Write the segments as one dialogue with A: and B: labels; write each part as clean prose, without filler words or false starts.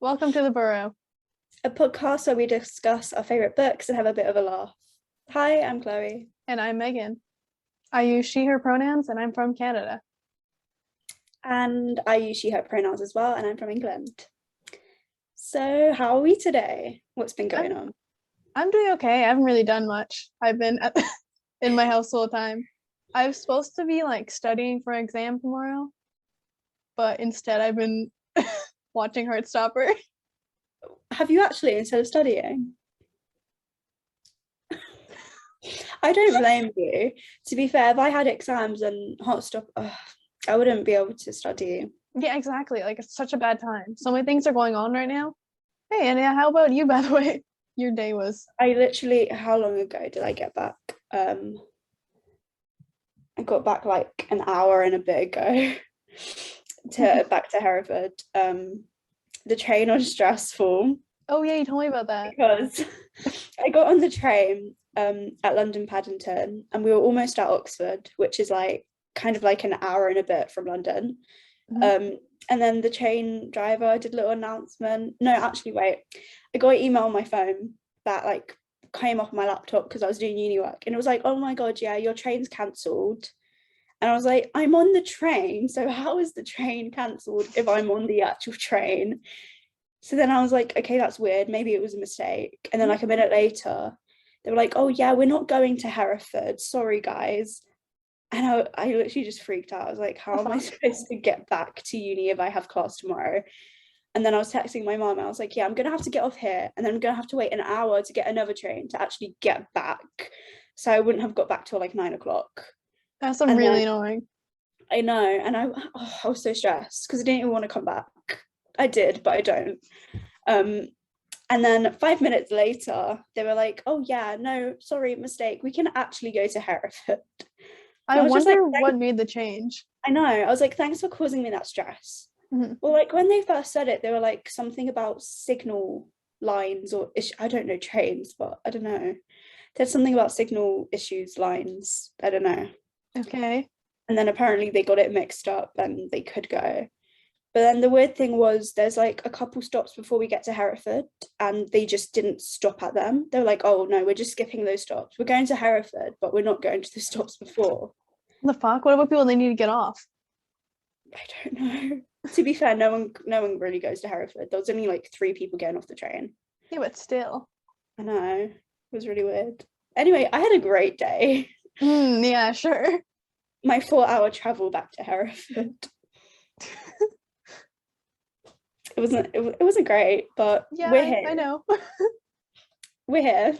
A: Welcome to the Burrow.
B: A podcast where we discuss our favourite books and have a bit of a laugh. Hi, I'm Chloe.
A: And I'm Megan. I use she, her pronouns, and I'm from Canada.
B: And I use she, her pronouns as well, and I'm from England. So, how are we today? What's been going on?
A: I'm doing okay. I haven't really done much. I've been in my house all the time. I was supposed to be studying for an exam tomorrow, but instead I've been watching Heartstopper.
B: Have you actually, instead of studying? I don't blame you. To be fair, if I had exams and Heartstopper, I wouldn't be able to study.
A: Yeah, exactly. It's such a bad time. So many things are going on right now. Hey, and how about you, by the way? Your day was...
B: I literally, how long ago did I get back? I got back an hour and a bit ago back to Hereford. The train was stressful.
A: Oh yeah, you told me about that.
B: Because I got on the train at London Paddington and we were almost at Oxford, which is kind of an hour and a bit from London.
A: Mm-hmm.
B: And then the train driver did a little announcement. No, actually, wait. I got an email on my phone that came off my laptop because I was doing uni work, and it was oh my god, yeah, your train's cancelled. And I was like, I'm on the train, so how is the train cancelled if I'm on the actual train? So then I was like, okay, that's weird, maybe it was a mistake. And then a minute later they were like, oh yeah, we're not going to Hereford, sorry guys. And I literally just freaked out. I was like, how am I supposed to get back to uni if I have class tomorrow? And then I was texting my mom. I was like, yeah, I'm going to have to get off here. And then I'm going to have to wait an hour to get another train to actually get back. So I wouldn't have got back till 9 o'clock.
A: That's really annoying.
B: I know. And I was so stressed because I didn't even want to come back. I did, but I don't. And then 5 minutes later, they were like, oh yeah, no, sorry, mistake. We can actually go to Hereford.
A: I wonder what made the change.
B: I know. I was like, thanks for causing me that stress.
A: Mm-hmm.
B: Well, when they first said it, they were something about signal lines or I don't know, trains, but I don't know. There's something about signal issues, lines. I don't know.
A: Okay.
B: And then apparently they got it mixed up and they could go. But then the weird thing was there's a couple stops before we get to Hereford and they just didn't stop at them. They were like, oh no, we're just skipping those stops. We're going to Hereford, but we're not going to the stops before.
A: The fuck? What about people they need to get off?
B: I don't know. To be fair, no one really goes to Hereford. There was only 3 people getting off the train.
A: Yeah, but still.
B: I know. It was really weird. Anyway, I had a great day.
A: Yeah, sure.
B: My 4-hour travel back to Hereford. It wasn't great, but
A: yeah,
B: we're here.
A: I know.
B: We're here.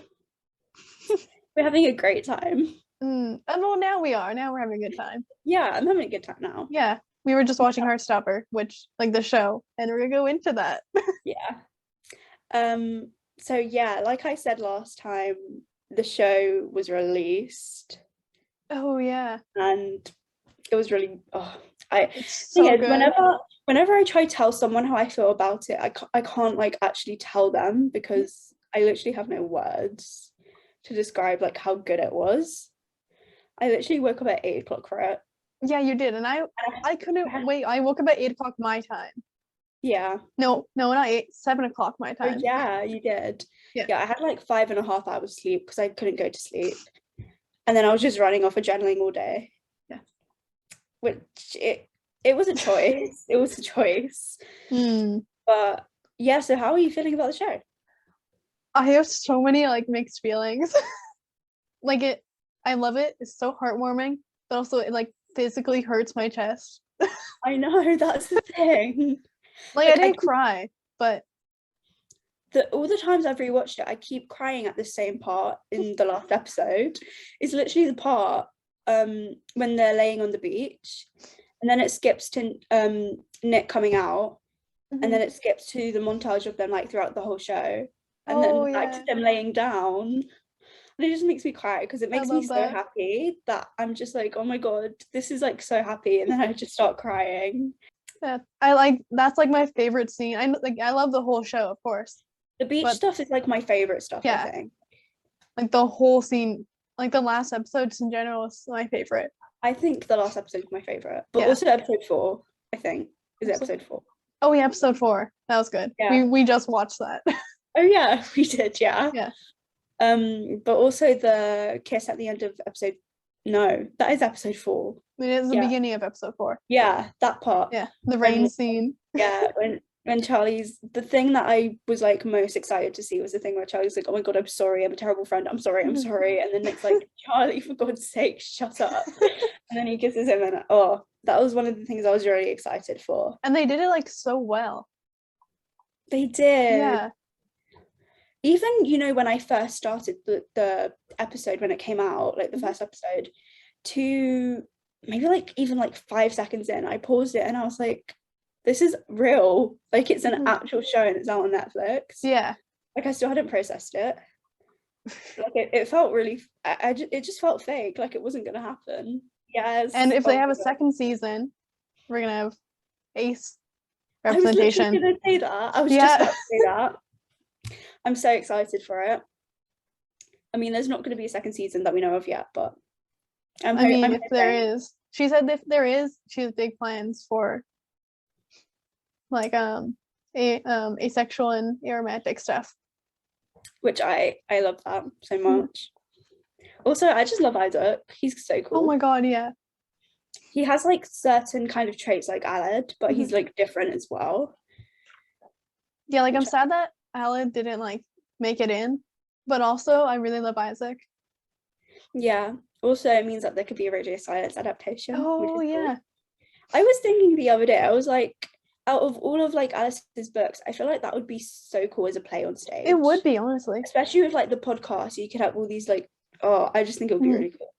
B: We're having a great time.
A: And well, now we are. Now we're having a good time.
B: Yeah, I'm having a good time now.
A: Yeah. We were just watching Heartstopper, which the show, and we're gonna go into that.
B: Yeah. So yeah, like I said last time, the show was released.
A: Oh yeah.
B: And it was really
A: it's so good.
B: Whenever I try to tell someone how I feel about it, I can't actually tell them because I literally have no words to describe how good it was. I literally woke up at 8 o'clock for it.
A: Yeah, you did, and I couldn't wait. I woke up at 8 o'clock my time.
B: Yeah.
A: No, not 8, 7 o'clock my time.
B: Oh, yeah, you did.
A: Yeah,
B: I had 5.5 hours sleep because I couldn't go to sleep, and then I was just running off adrenaline all day.
A: Yeah,
B: which it was a choice. It was a choice. But yeah, so how are you feeling about the show?
A: I have so many mixed feelings. I love it. It's so heartwarming, but also it physically hurts my chest.
B: I know, that's the thing.
A: I didn't cry, but
B: all the times I've rewatched it, I keep crying at the same part in the last episode. It's literally the part when they're laying on the beach, and then it skips to Nick coming out, and then it skips to the montage of them throughout the whole show, and then back to them laying down. And it just makes me cry because it makes me so happy that I'm just oh my god, this is so happy, and then I just start crying.
A: Yeah, that's my favorite scene. I love the whole show, of course.
B: The beach stuff is my favorite stuff. Yeah, I think
A: the whole scene, the last episodes in general is my favorite.
B: I think the last episode is my favorite, but also episode 4, I think, is episode 4.
A: Oh yeah, episode 4. That was good.
B: Yeah.
A: We just watched that.
B: Oh yeah, we did, yeah.
A: Yeah.
B: But also the kiss at the end of episode, no, that is episode 4.
A: I mean, it's the
B: Yeah.
A: beginning of episode 4.
B: Yeah, that part.
A: Yeah, the rain scene.
B: Yeah, when Charlie's, the thing that I was like most excited to see was the thing where Charlie's like, oh my god, I'm sorry, I'm a terrible friend, I'm sorry, and then Nick's like, Charlie, for God's sake, shut up. And then he kisses him, and oh, that was one of the things I was really excited for.
A: And they did it like so well.
B: They did.
A: Yeah.
B: Even, you know, when I first started the episode, when it came out, like the first episode, to maybe like even like 5 seconds in, I paused it and I was like, this is real, like it's an actual show and it's out on Netflix.
A: Yeah.
B: Like I still hadn't processed it. Like it felt really, it just felt fake, like it wasn't gonna happen. Yes.
A: And if they have a second season, we're gonna have ace representation.
B: I was gonna say that. I was just about to say that. I'm so excited for it. I mean, there's not going to be a second season that we know of yet, but
A: if there is, she said if there is, she has big plans for like asexual and aromantic stuff.
B: Which I love that so much. Also, I just love Isaac. He's so cool.
A: Oh my god, yeah.
B: He has like certain kind of traits like Aled, but he's like different as well.
A: Yeah, like I'm sad that Aled didn't like make it in, but also I really love Isaac.
B: Yeah. Also, it means that there could be a radio silence adaptation.
A: Oh yeah.
B: Cool. I was thinking the other day, I was like, out of all of like Alice's books, I feel like that would be so cool as a play on stage.
A: It would be, honestly.
B: Especially with like the podcast, you could have all these like, oh, I just think it would be really cool.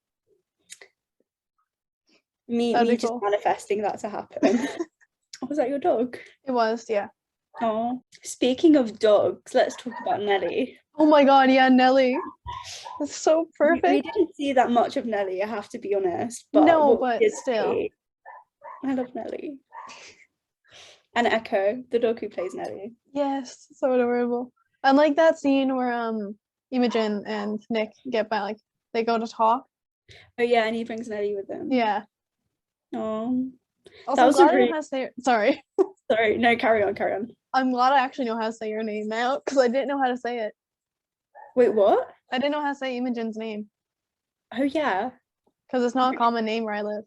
B: Me just cool. Manifesting that to happen. Was that your dog?
A: It was, yeah.
B: Oh, speaking of dogs, let's talk about Nelly.
A: Oh my god, yeah, Nelly. It's so perfect.
B: We didn't see that much of Nelly, I have to be honest. But
A: no, but still.
B: I love Nelly. And Echo, the dog who plays Nelly.
A: Yes, so adorable. I like that scene where Imogen and Nick get back, like they go to talk.
B: Oh yeah, and he brings Nelly with him.
A: Yeah.
B: Oh.
A: Also, I'm glad I know how to say sorry.
B: Sorry, no, carry on.
A: I'm glad I actually know how to say your name now, because I didn't know how to say it.
B: Wait, what?
A: I didn't know how to say Imogen's name.
B: Oh yeah.
A: Because it's not a common name where I live.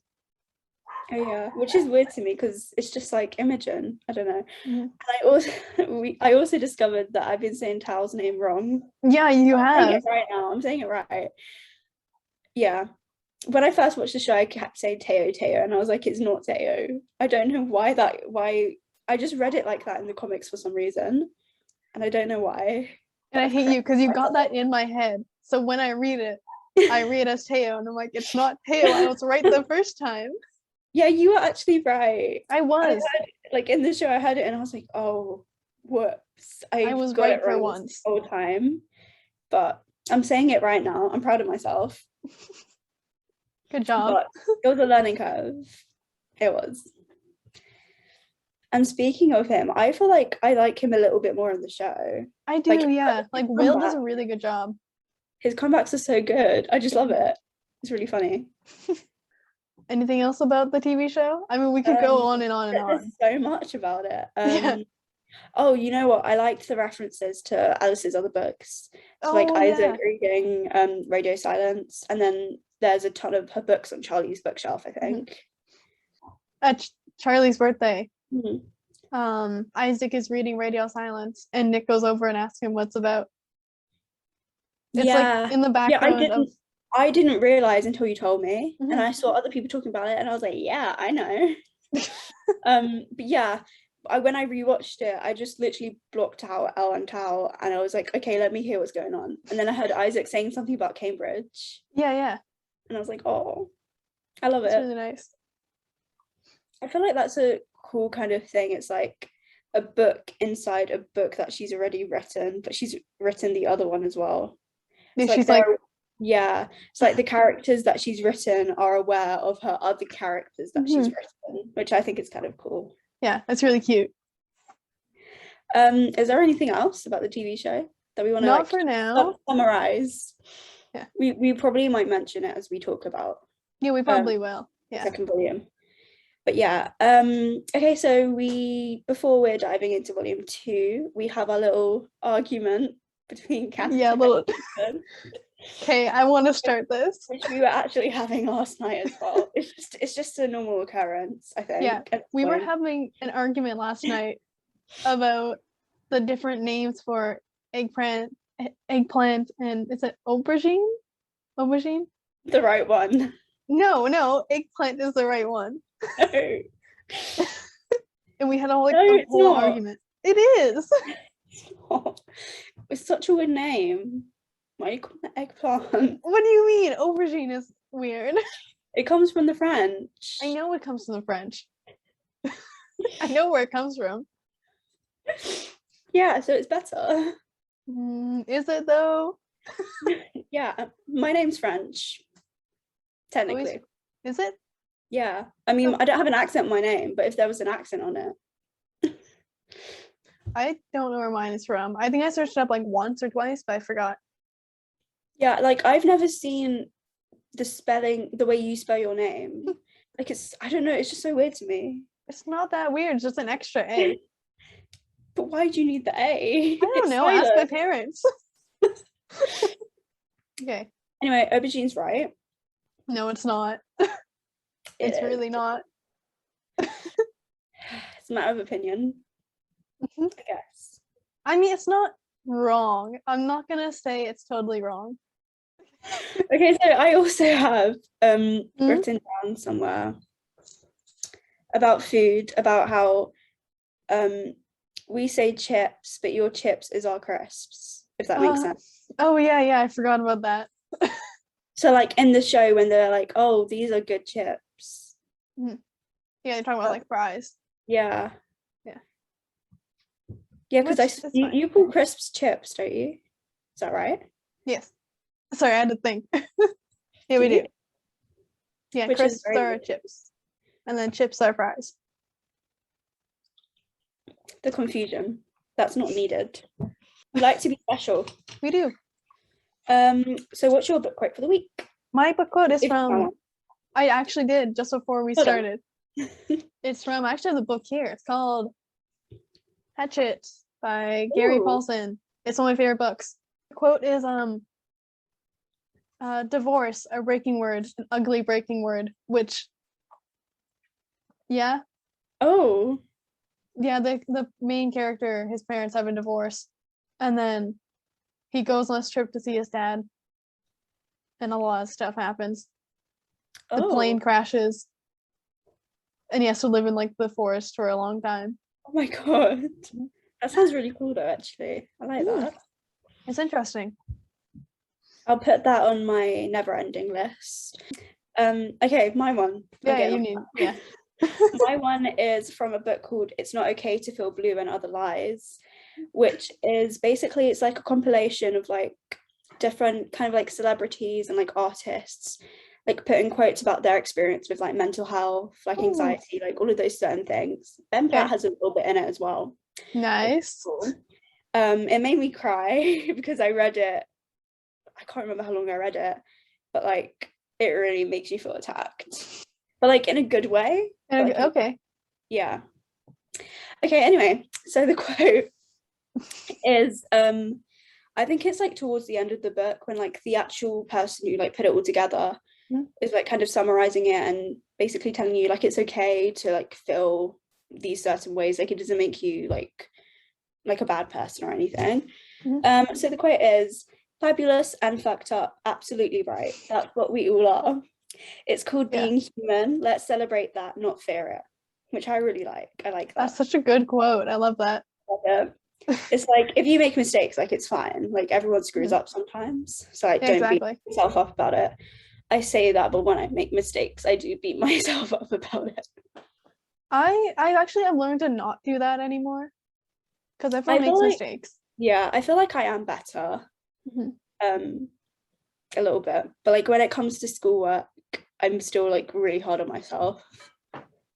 B: Oh yeah, which is weird to me because it's just like Imogen. I don't know. And I also discovered that I've been saying Tao's name wrong.
A: Yeah, you have.
B: I'm saying it right now. I'm saying it right. Yeah. When I first watched the show, I kept saying Teo, and I was like, it's not Teo. I don't know why I just read it like that in the comics for some reason, and I don't know why.
A: And I hate you because you got that in my head. So when I read it as Teo, and I'm like, it's not Teo. I was right the first time.
B: Yeah, you were actually right.
A: I was.
B: Like in the show, I heard it and I was like, oh, whoops. I was got right it wrong for once. The whole time. But I'm saying it right now. I'm proud of myself.
A: Good job.
B: But it was a learning curve. It was. And speaking of him, I feel like I like him a little bit more in the show.
A: I do, like, yeah. Like Will does a really good job. His
B: comebacks are so good. I just love it. It's really funny.
A: Anything else about the TV show? I mean, we could go on and on and on.
B: There's so much about it. Yeah. Oh, you know what? I liked the references to Alice's other books. So, like Isaac reading Radio Silence, and then there's a ton of her books on Charlie's bookshelf, I think.
A: At Charlie's birthday, Isaac is reading Radio Silence, and Nick goes over and asks him what's about. It's like in the background
B: I didn't realize until you told me, and I saw other people talking about it, and I was like, yeah, I know. But yeah, when I rewatched it, I just literally blocked out El and Tao, and I was like, okay, let me hear what's going on. And then I heard Isaac saying something about Cambridge.
A: Yeah.
B: And I was like, oh, I love it.
A: It's really nice.
B: I feel like that's a cool kind of thing. It's like a book inside a book that she's already written, but she's written the other one as well.
A: She's like
B: yeah, it's like the characters that she's written are aware of her other characters that she's written, which I think is kind of cool.
A: Yeah, that's really cute.
B: Is there anything else about the TV show that we want to
A: not for now
B: summarize?
A: Yeah,
B: we probably might mention it as we talk about.
A: Yeah, we probably will. Yeah,
B: second volume. But yeah, okay, so before we're diving into volume 2, we have our little argument between
A: Yeah,
B: Canada
A: little.
B: and England,
A: Okay, I want to start this.
B: which we were actually having last night as well. It's just a normal occurrence, I think.
A: Yeah,
B: at this
A: we were
B: point.
A: having an argument last night about the different names for eggplant, and is it aubergine? Aubergine?
B: The right one.
A: No, eggplant is the right one.
B: No,
A: And we had a whole, like,
B: no,
A: a
B: it's
A: whole
B: not.
A: argument. It is.
B: It's not. It's such a weird name. Why do you call it eggplant?
A: What do you mean? Aubergine is weird.
B: It comes from the French.
A: I know it comes from the French. I know where it comes from.
B: Yeah, so it's better.
A: Is it though?
B: Yeah, my name's French, technically.
A: Is it?
B: Yeah, I mean, I don't have an accent on my name, but if there was an accent on it.
A: I don't know where mine is from. I think I searched it up like once or twice, but I forgot.
B: Yeah, like I've never seen the spelling, the way you spell your name. Like I don't know, it's just so weird to me.
A: It's not that weird. It's just an extra A.
B: But why do you need the A?
A: I don't know. Ask my parents. Okay.
B: Anyway, aubergine's right.
A: No, it's not. It's really not.
B: It's a matter of opinion, I guess.
A: I mean, it's not wrong. I'm not gonna say it's totally wrong.
B: Okay, so I also have written down somewhere about food, about how we say chips, but your chips is our crisps, if that makes sense.
A: Oh yeah, I forgot about that.
B: So like in the show when they're like, oh, these are good chips.
A: Yeah, you're talking about like fries.
B: Yeah.
A: Yeah.
B: Yeah, because you call crisps chips, don't you? Is that right?
A: Yes. Sorry, I had to think. Yeah, we do. Yeah,
B: Which
A: crisps are chips. And then chips are fries.
B: The confusion. That's not needed. We like to be special.
A: We do.
B: So what's your book quote for the week?
A: My book quote is from, I actually did just before we started. It's from, I actually have the book here. It's called Hatchet by Gary Paulson. It's one of my favorite books. The quote is, divorce, a breaking word, an ugly breaking word, which, yeah.
B: Oh.
A: Yeah, the main character, his parents have a divorce. And then he goes on this trip to see his dad. And a lot of stuff happens. The plane crashes. And he has to live in like the forest for a long time.
B: Oh my god. That sounds really cool though, actually. I like that.
A: It's interesting.
B: I'll put that on my never-ending list. Okay, my one.
A: Yeah, you need. Yeah.
B: My one is from a book called It's Not Okay to Feel Blue and Other Lies, which is basically, it's like a compilation of like different kind of like celebrities and like artists, like putting quotes about their experience with like mental health, like anxiety, like all of those certain things. Ben Platt has a little bit in it as well.
A: Nice.
B: Cool. It made me cry because I read it. I can't remember how long I read it, but like it really makes you feel attacked, but like in a good way.
A: Okay.
B: Yeah. Okay, anyway, so the quote is I think it's like towards the end of the book when like the actual person who like put it all together is like kind of summarizing it and basically telling you like it's okay to like feel these certain ways, like it doesn't make you like a bad person or anything. So the quote is, fabulous and fucked up, absolutely right, that's what we all are. It's called being human, let's celebrate that, not fear it. Which I really like. I like that.
A: That's such a good quote. I love that.
B: It's like if you make mistakes, like it's fine, like everyone screws up sometimes, so like don't beat yourself up about it. I say that, but when I make mistakes I do beat myself up about it. I
A: actually have learned to not do that anymore because everyone makes mistakes.
B: Yeah, I feel like I am better a little bit, but like when it comes to schoolwork I'm still like really hard on myself.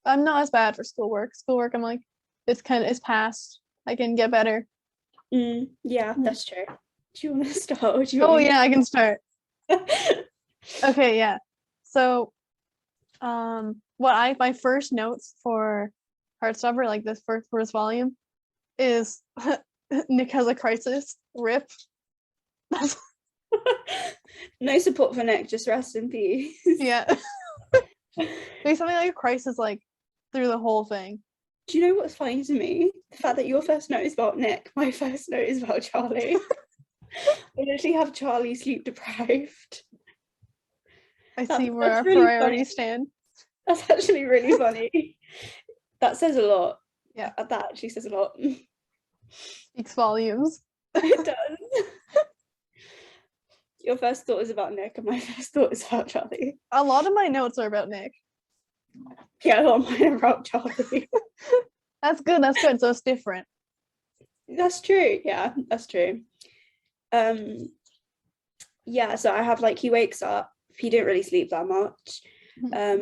A: I'm not as bad for schoolwork. I'm like, it's past. I can get better.
B: Yeah, that's true. Do you want to start?
A: Yeah, I can start. Okay, yeah. So, my first notes for Heartstopper, like this first volume, is Nick has a crisis. Rip.
B: No support for Nick, just rest in peace.
A: Yeah. Maybe something like a crisis, like through the whole thing.
B: Do you know what's funny to me? The fact that your first note is about Nick, my first note is about Charlie. I literally have Charlie sleep deprived.
A: I see where our
B: really
A: priorities stand.
B: That's actually really funny. That says a lot.
A: Yeah.
B: That actually says a lot.
A: Speaks volumes.
B: It does. Your first thought is about Nick, and my first thought is about Charlie.
A: A lot of my notes are about Nick.
B: Yeah, a lot of mine are about Charlie.
A: That's good. So it's different.
B: That's true. Yeah, that's true. Yeah, so I have like, he wakes up, he didn't really sleep that much.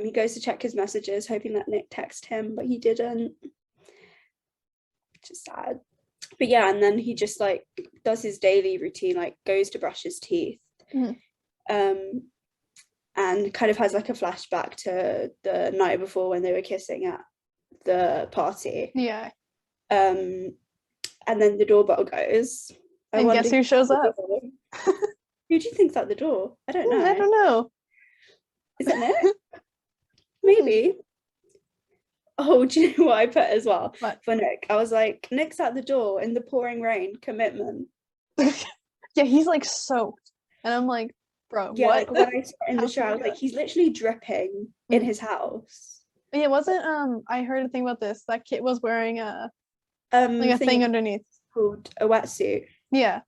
B: He goes to check his messages, hoping that Nick texted him, but he didn't, which is sad. But yeah, and then he just like does his daily routine, like goes to brush his teeth, and kind of has like a flashback to the night before when they were kissing at the party.
A: Yeah.
B: And then the doorbell goes.
A: And guess who shows up?
B: Who do you think's at the door? I don't know.
A: I don't know.
B: Is it Nick? Maybe. Oh, do you know what I put as well?
A: What?
B: For Nick? I was like, Nick's at the door in the pouring rain, commitment.
A: Yeah, he's like soaked. And I'm like, bro,
B: Yeah,
A: what?
B: like when I saw in the show, I was like, he's literally dripping in his house.
A: Yeah, wasn't I heard a thing about this. That kid was wearing a
B: like
A: a thing underneath.
B: Called a wetsuit.
A: Yeah.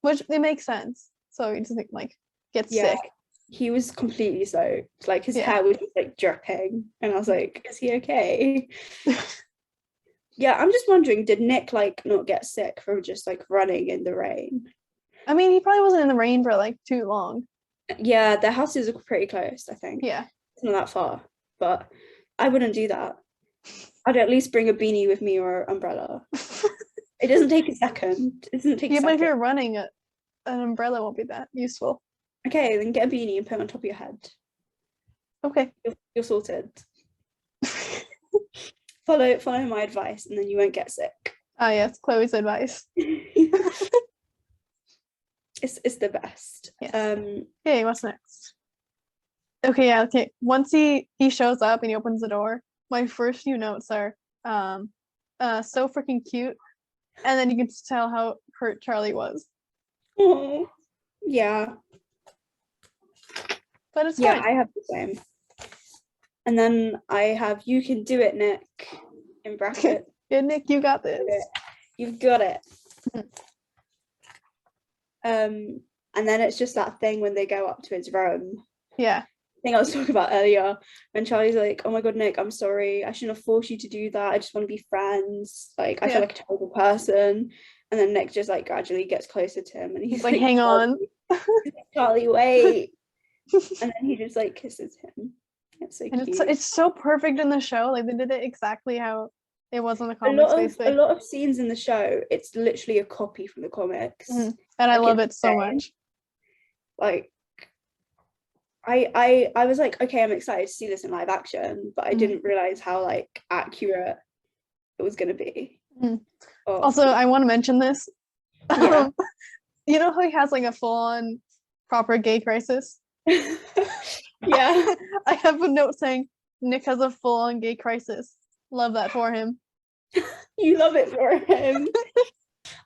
A: Which it makes sense. So he doesn't like get sick.
B: He was completely soaked. Like his hair was just like dripping. And I was like, is he okay? Yeah, I'm just wondering, did Nick like not get sick from just like running in the rain?
A: I mean, he probably wasn't in the rain for like too long.
B: Yeah, their houses are pretty close, I think.
A: Yeah.
B: It's not that far. But I wouldn't do that. I'd at least bring a beanie with me or an umbrella. It doesn't take a second. It doesn't take a second.
A: But if you're running, an umbrella won't be that useful.
B: Okay, then get a beanie and put it on top of your head.
A: Okay.
B: You're sorted. Follow my advice and then you won't get sick.
A: Ah, yes, Chloe's advice.
B: It's the best.
A: Yes. Okay, what's next? Okay, yeah, okay. Once he shows up and he opens the door, my first few notes are so freaking cute. And then you can tell how hurt Charlie was.
B: Oh, yeah.
A: But it's fine.
B: I have the same. And then I have "You can do it, Nick," in bracket.
A: Yeah, Nick, you got this.
B: You've got it. And then it's just that thing when they go up to his room.
A: Yeah.
B: Thing I was talking about earlier, when Charlie's like, "Oh my god, Nick, I'm sorry. I shouldn't have forced you to do that. I just want to be friends. Like, I feel like a terrible person." And then Nick just like gradually gets closer to him, and he's like,
A: "Hang on,
B: Charlie, wait." And then he just like kisses him. It's so
A: and
B: cute.
A: it's so perfect in the show. Like they did it exactly how it was in the
B: A
A: comics.
B: lot of scenes in the show, it's literally a copy from the comics,
A: and I love it so much.
B: Like, I was like, okay, I'm excited to see this in live action, but I didn't realize how like accurate it was gonna be. Oh.
A: Also, I want to mention this.
B: Yeah.
A: You know how he has like a full-on proper gay crisis?
B: Yeah.
A: I have a note saying Nick has a full-on gay crisis. Love that for him.
B: You love it for him.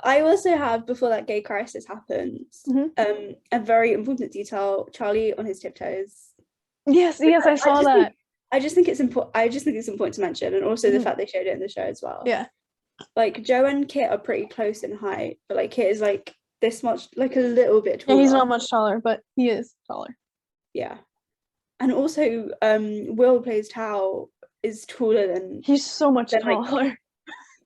B: I also have, before that gay crisis happens, a very important detail: Charlie on his tiptoes.
A: Yes, I saw that.
B: I just think it's important. I just think it's important to mention, and also the fact they showed it in the show as well.
A: Yeah.
B: Like Joe and Kit are pretty close in height, but like Kit is like this much, like a little bit taller.
A: Yeah, he's not much taller, but he is taller.
B: Yeah. And also, Will plays Tao is taller than.
A: He's so much taller.
B: Like,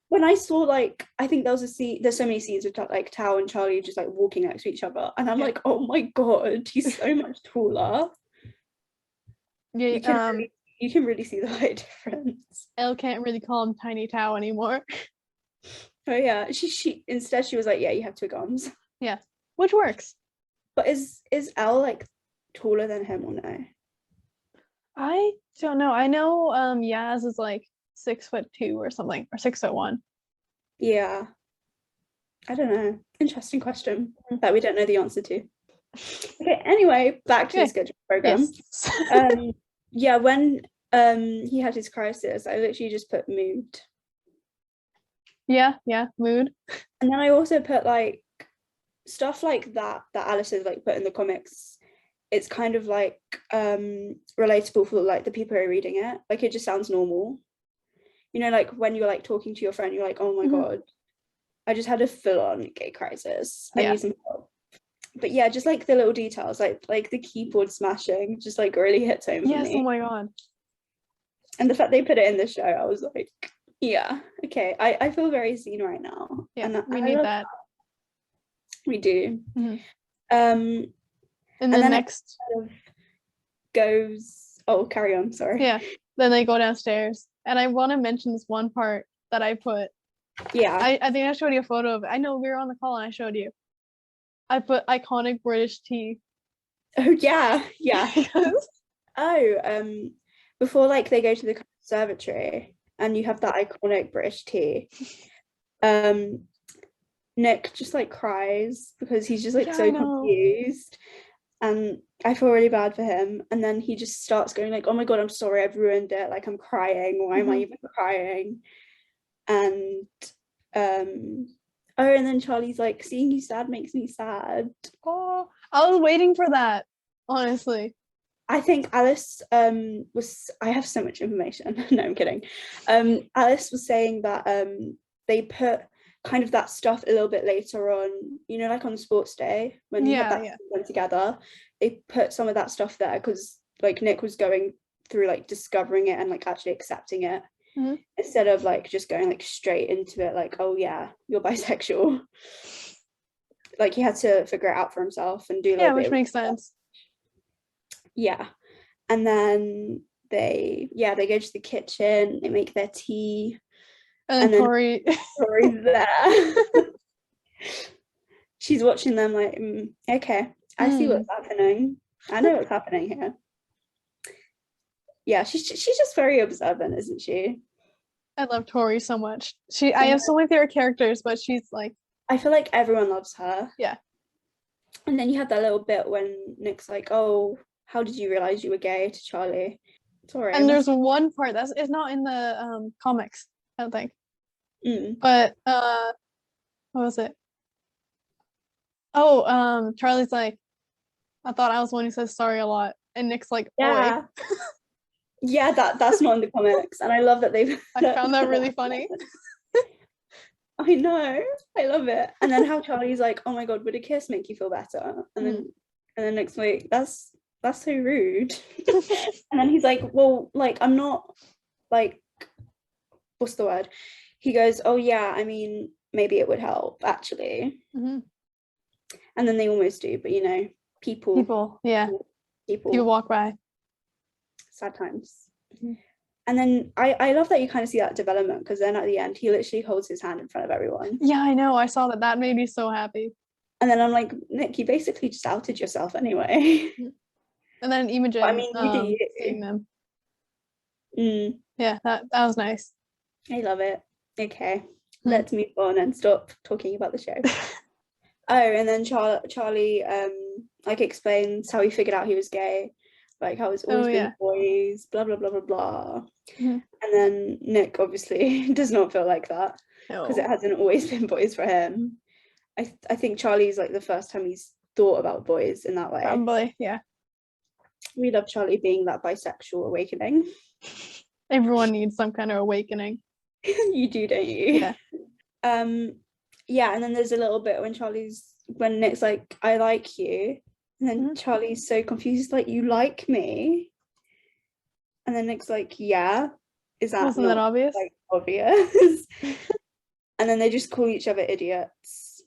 B: when I saw like, I think there was a scene. There's so many scenes with like Tao and Charlie just like walking next to each other, and I'm like, oh my god, he's so much taller.
A: Yeah.
B: You can really see the height difference.
A: Elle can't really call him Tiny Tao anymore.
B: Oh yeah, she instead she was like, yeah, you have twig arms.
A: Yeah, which works.
B: But is Elle like taller than him or no?
A: I Don't know. I know Yaz is like 6'2" or something, or 6'1".
B: Yeah, I don't know. Interesting question
A: Mhm.
B: that we don't know the answer to. Okay, anyway, back to the
A: Okay.
B: schedule program.
A: Yes.
B: Yeah, when he had his crisis, I literally just put mood.
A: Yeah, mood.
B: And then I also put like stuff like that Alice has like put in the comics. It's kind of like relatable for like the people who are reading it. Like it just sounds normal. You know, like when you're like talking to your friend, you're like, oh my god, I just had a full-on gay crisis. I need some help. But yeah, just like the little details, like the keyboard smashing, just like really hits home for
A: Yes,
B: me.
A: oh my god.
B: And the fact they put it in the show, I was like, yeah, okay. I feel very seen right now.
A: Yeah,
B: and
A: we
B: I
A: need
B: love
A: that.
B: we do.
A: Mhm.
B: And
A: And
B: then
A: next,
B: it kind of goes, oh, carry on, sorry.
A: yeah, then they go downstairs. And I want to mention this one part that I put.
B: Yeah.
A: I think I showed you a photo of it. I know we were on the call and I showed you. I put iconic British tea.
B: Oh yeah, yeah. Before like they go to the conservatory and you have that iconic British tea, Nick just like cries because he's just like so confused, and I feel really bad for him. And then he just starts going like, oh my god, I'm sorry, I've ruined it, like I'm crying, why am I even crying? And and then Charlie's like, seeing you sad makes me sad.
A: Oh, I was waiting for that, honestly.
B: I think Alice was, I have so much information. No, I'm kidding. Alice was saying that they put kind of that stuff a little bit later on, you know, like on sports day when you had that went together, they put some of that stuff there because like Nick was going through like discovering it and like actually accepting it, instead of like just going like straight into it like, oh yeah, you're bisexual. Like he had to figure it out for himself and do a little bit,
A: which makes sense.
B: Yeah. And then they go to the kitchen, they make their tea,
A: and then
B: Tori's there. She's watching them like, okay, I see what's happening, I know what's happening here. Yeah, she's just very observant, isn't she?
A: I love Tori so much. I have so many favorite characters, but she's like,
B: I feel like everyone loves her.
A: Yeah.
B: And then you have that little bit when Nick's like, oh, how did you realize you were gay, to Charlie? Sorry.
A: And there's one part that's it's not in the comics, I don't think. But what was it? Oh, Charlie's like, I thought I was the one who says sorry a lot, and Nick's like,
B: yeah. Yeah, that's not in the comics, and I love that they've.
A: I found that really funny.
B: I know, I love it. And then how Charlie's like, oh my god, would a kiss make you feel better? And then next week, that's so rude. And then he's like, well, like I'm not like, what's the word? He goes, oh yeah, I mean, maybe it would help actually. And then they almost do, but you know, people walk by. Sad times. And then I love that you kind of see that development, because then at the end he literally holds his hand in front of everyone.
A: Yeah, I know, I saw that made me so happy. And
B: then I'm like, Nick, you basically just outed yourself anyway.
A: And then Imogen,
B: I mean, you do
A: seeing them. Yeah, that was nice.
B: I love it. Okay, let's move on and stop talking about the show. And then Charlie like explains how he figured out he was gay, like how it's always been boys, blah blah blah blah blah. And then Nick obviously does not feel like that, because it hasn't always been boys for him. I think Charlie's like the first time he's thought about boys in that way.
A: Probably, yeah. We
B: love Charlie being that bisexual awakening.
A: Everyone needs some kind of awakening.
B: You do, don't you?
A: Yeah.
B: Yeah, and then there's a little bit when Nick's like, I like you, and then Charlie's so confused, like, you like me? And then Nick's like, yeah.
A: Wasn't that obvious?
B: Like, obvious. And then they just call each other idiots.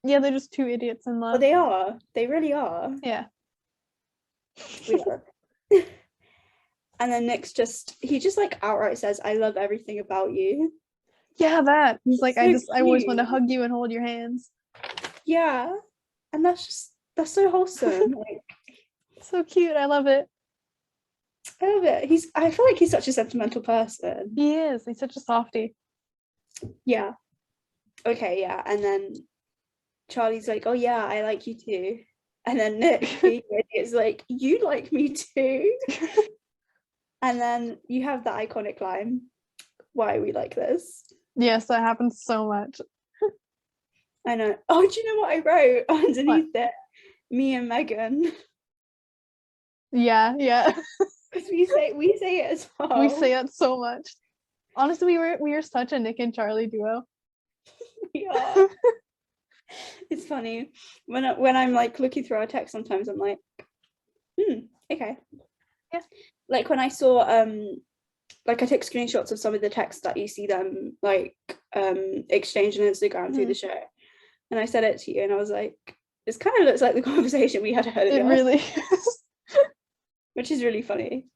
A: Yeah, they're just two idiots in love.
B: Oh, they are. They really are.
A: Yeah.
B: We are. And then Nick's he just like outright says, I love everything about you.
A: Yeah, that. He's like, I always want to hug you and hold your hands.
B: Yeah. And that's so wholesome. Like,
A: so cute. I love it.
B: I love it. I feel like he's such a sentimental person.
A: He is. He's such a softie.
B: Yeah. Okay, yeah. And then Charlie's like, oh yeah, I like you too. And then Nick is like, you like me too. And then you have the iconic line, why are we like this?
A: Yes, that happens so much.
B: I know. Oh, do you know what I wrote underneath it? Me and Megan.
A: Yeah.
B: Because we say it as well.
A: We say it so much. Honestly, we were such a Nick and Charlie duo.
B: We are. It's funny when I'm like looking through our text. Sometimes I'm like, okay,
A: yeah.
B: Like when I saw like I took screenshots of some of the texts that you see them like exchange on Instagram through the show, and I said it to you, and I was like, this kind of looks like the conversation we had earlier.
A: It really is.
B: Which is really funny,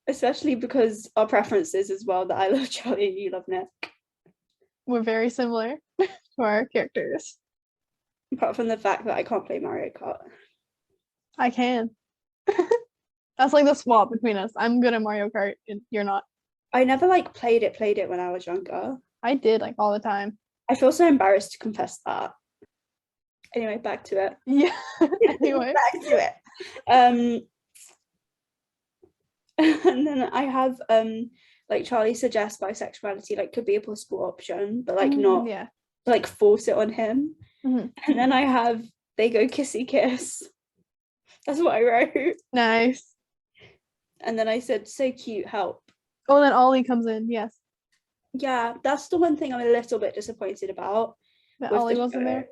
B: especially because our preferences as well. That I love Charlie and you love Nick. We're
A: very similar to our characters.
B: Apart from the fact that I can't play Mario Kart.
A: I can. That's like the swap between us. I'm good at Mario Kart and you're not.
B: I never like played it when I was younger.
A: I did like all the time.
B: I feel so embarrassed to confess that. Anyway, back to it.
A: Yeah. Anyway.
B: Back to it. And then I have like Charlie suggests bisexuality like could be a possible option, but like not like force it on him. And then I have they go kissy kiss. That's what I wrote.
A: Nice.
B: And then I said, so cute, help.
A: Oh, then Ollie comes in, yes.
B: Yeah, that's the one thing I'm a little bit disappointed about.
A: That Ollie wasn't there?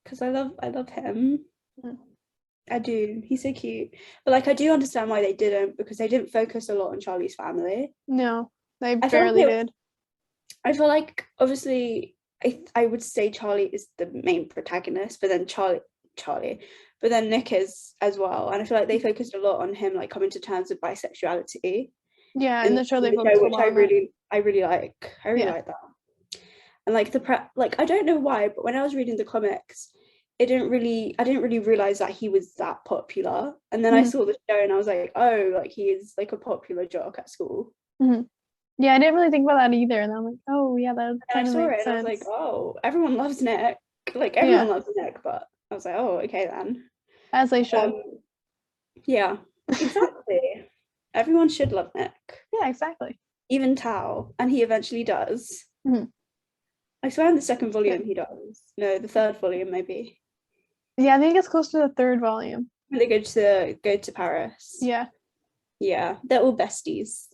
B: Because I love him. I do. He's so cute. But like I do understand why they didn't, because they didn't focus a lot on Charlie's family.
A: No, they barely did.
B: I feel like obviously I would say Charlie is the main protagonist, but then but then Nick is as well. And I feel like they focused a lot on him like coming to terms with bisexuality.
A: Yeah, in the show they focused
B: which I really like. I really like that. And like I don't know why, but when I was reading the comics, I didn't really realize that he was that popular. And then I saw the show and I was like, oh, like he is like a popular jock at school.
A: Yeah, I didn't really think about that either. And I'm like, oh yeah, that kind of makes sense.
B: And I was like, oh, everyone loves Nick. Like everyone loves Nick, but I was like, oh, okay then.
A: As they should.
B: Yeah, exactly. Everyone should love Nick.
A: Yeah, exactly.
B: Even Tao, and he eventually does. I swear in the second volume he does. No, the third volume maybe.
A: Yeah, I think it's close to the third volume.
B: When they go to Paris. Yeah, they're all besties.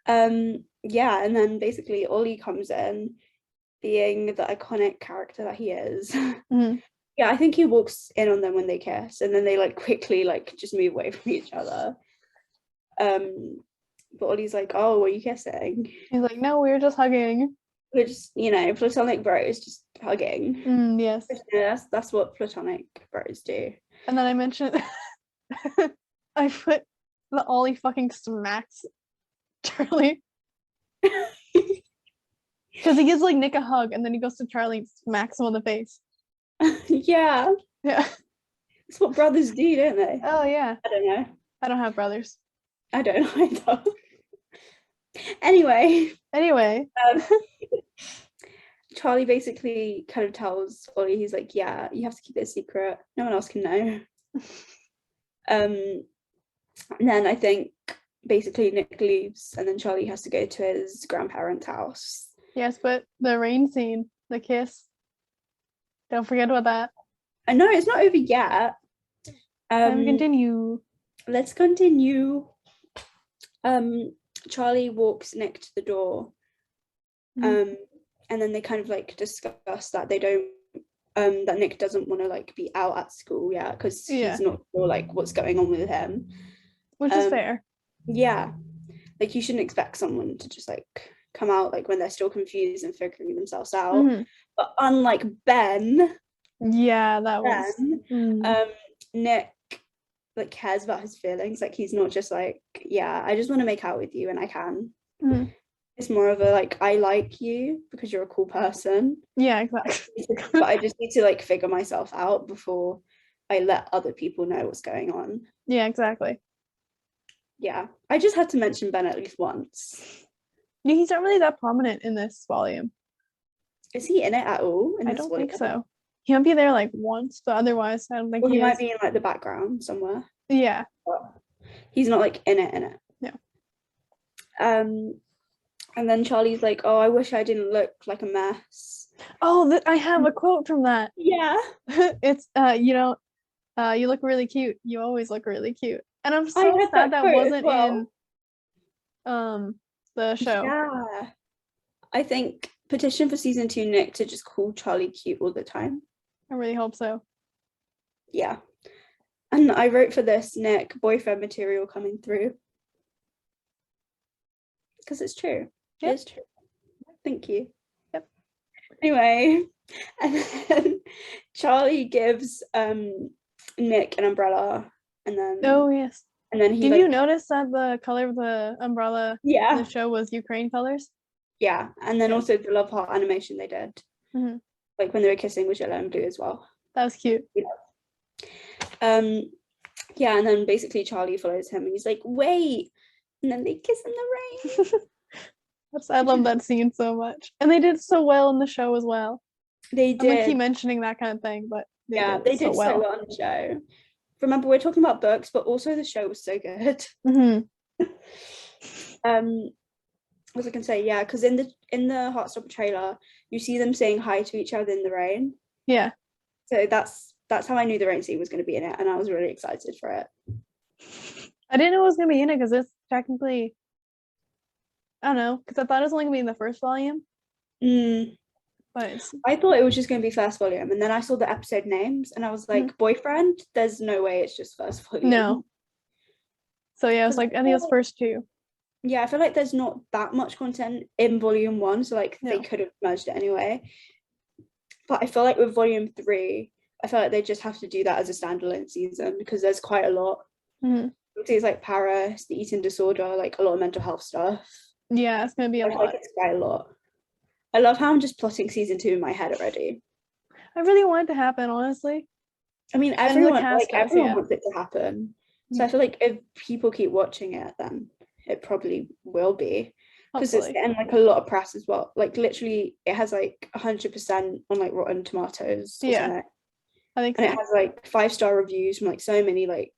B: Yeah, and then basically Ollie comes in, being the iconic character that he is. Yeah, I think he walks in on them when they kiss, and then they like quickly like just move away from each other. But Ollie's like, oh, were you kissing?
A: He's like, no, we were just hugging.
B: We're just, platonic bros just hugging.
A: Yes.
B: Yeah, that's what platonic bros do.
A: And then I mentioned I put the Ollie fucking smacks Charlie. Because he gives like Nick a hug and then he goes to Charlie and smacks him on the face.
B: Yeah.
A: That's
B: what brothers do, don't they?
A: Oh yeah.
B: I don't know.
A: I don't have brothers.
B: I don't know either. Anyway. Charlie basically kind of tells Ollie, he's like, yeah, you have to keep it a secret. No one else can know. And then I think basically Nick leaves and then Charlie has to go to his grandparents' house.
A: Yes, but the rain scene, the kiss. Don't forget about that.
B: I know it's not over yet.
A: Continue.
B: Let's continue. Charlie walks Nick to the door. And then they kind of like discuss that they don't that Nick doesn't want to like be out at school yet because he's not sure like what's going on with him.
A: Which is fair.
B: Yeah. Like you shouldn't expect someone to just like come out like when they're still confused and figuring themselves out. But unlike Ben, Nick like cares about his feelings. Like he's not just like, yeah, I just want to make out with you and I can. It's more of a like, I like you because you're a cool person.
A: Yeah, exactly.
B: But I just need to like figure myself out before I let other people know what's going on.
A: Yeah, exactly.
B: Yeah, I just had to mention Ben at least once.
A: Yeah, he's not really that prominent in this volume.
B: Is he in it at all in
A: I
B: this
A: don't
B: volume?
A: think so. He might be there like once, but otherwise I don't think
B: Or he
A: he
B: might
A: is.
B: be in like the background somewhere.
A: Yeah.
B: But he's not like in it.
A: Yeah.
B: And then Charlie's like, oh, I wish I didn't look like a mess.
A: Oh, I have a quote from that.
B: Yeah.
A: It's you look really cute. You always look really cute. And I'm
B: I
A: so
B: had
A: sad
B: that
A: that
B: quote as
A: wasn't
B: well.
A: in the show.
B: Yeah. I think petition for season 2 Nick to just call Charlie cute all the time.
A: I really hope so.
B: Yeah. And I wrote for this Nick boyfriend material coming through. Because it's true.
A: Yep.
B: It is true. Thank you.
A: Yep.
B: Anyway, and then Charlie gives Nick an umbrella, and then
A: Oh yes.
B: and then he
A: Did you notice that the color of the umbrella in the show was Ukraine colors?
B: Yeah, and then
A: Yeah.
B: also the love heart animation they did, like when they were kissing was yellow and blue as well.
A: That was cute.
B: Yeah, and then basically Charlie follows him and he's like, wait, and then they kiss in the rain.
A: I love that scene so much, and they did so well in the show as well.
B: They did.
A: I'm gonna keep mentioning that kind of thing, but they did so well
B: on the show. Remember, we're talking about books, but also the show was so good. What was I can say? Yeah, because in the Heartstopper trailer, you see them saying hi to each other in the rain.
A: Yeah.
B: So that's how I knew the rain scene was going to be in it, and I was really excited for it.
A: I didn't know it was going to be in it because it's technically, I don't know, because I thought it was only going to be in the first volume. But
B: I thought it was just going to be first volume, and then I saw the episode names, and I was like, boyfriend? There's no way it's just first volume.
A: No. So yeah, I was like, I think it was first 2.
B: Yeah, I feel like there's not that much content in volume 1, so like they could have merged it anyway. But I feel like with volume 3, I feel like they just have to do that as a standalone season because there's quite a lot. Things like Paris, the eating disorder, like a lot of mental health stuff.
A: Yeah, it's gonna be a lot.
B: Like it's quite a lot. I love how I'm just plotting season 2 in my head already.
A: I really want it to happen, honestly.
B: I mean, everyone wants it to happen. So I feel like if people keep watching it, then it probably will be, because it's getting like a lot of press as well. Like literally, it has like 100% on like Rotten Tomatoes.
A: Yeah, I think.
B: And it has like 5-star reviews from like so many like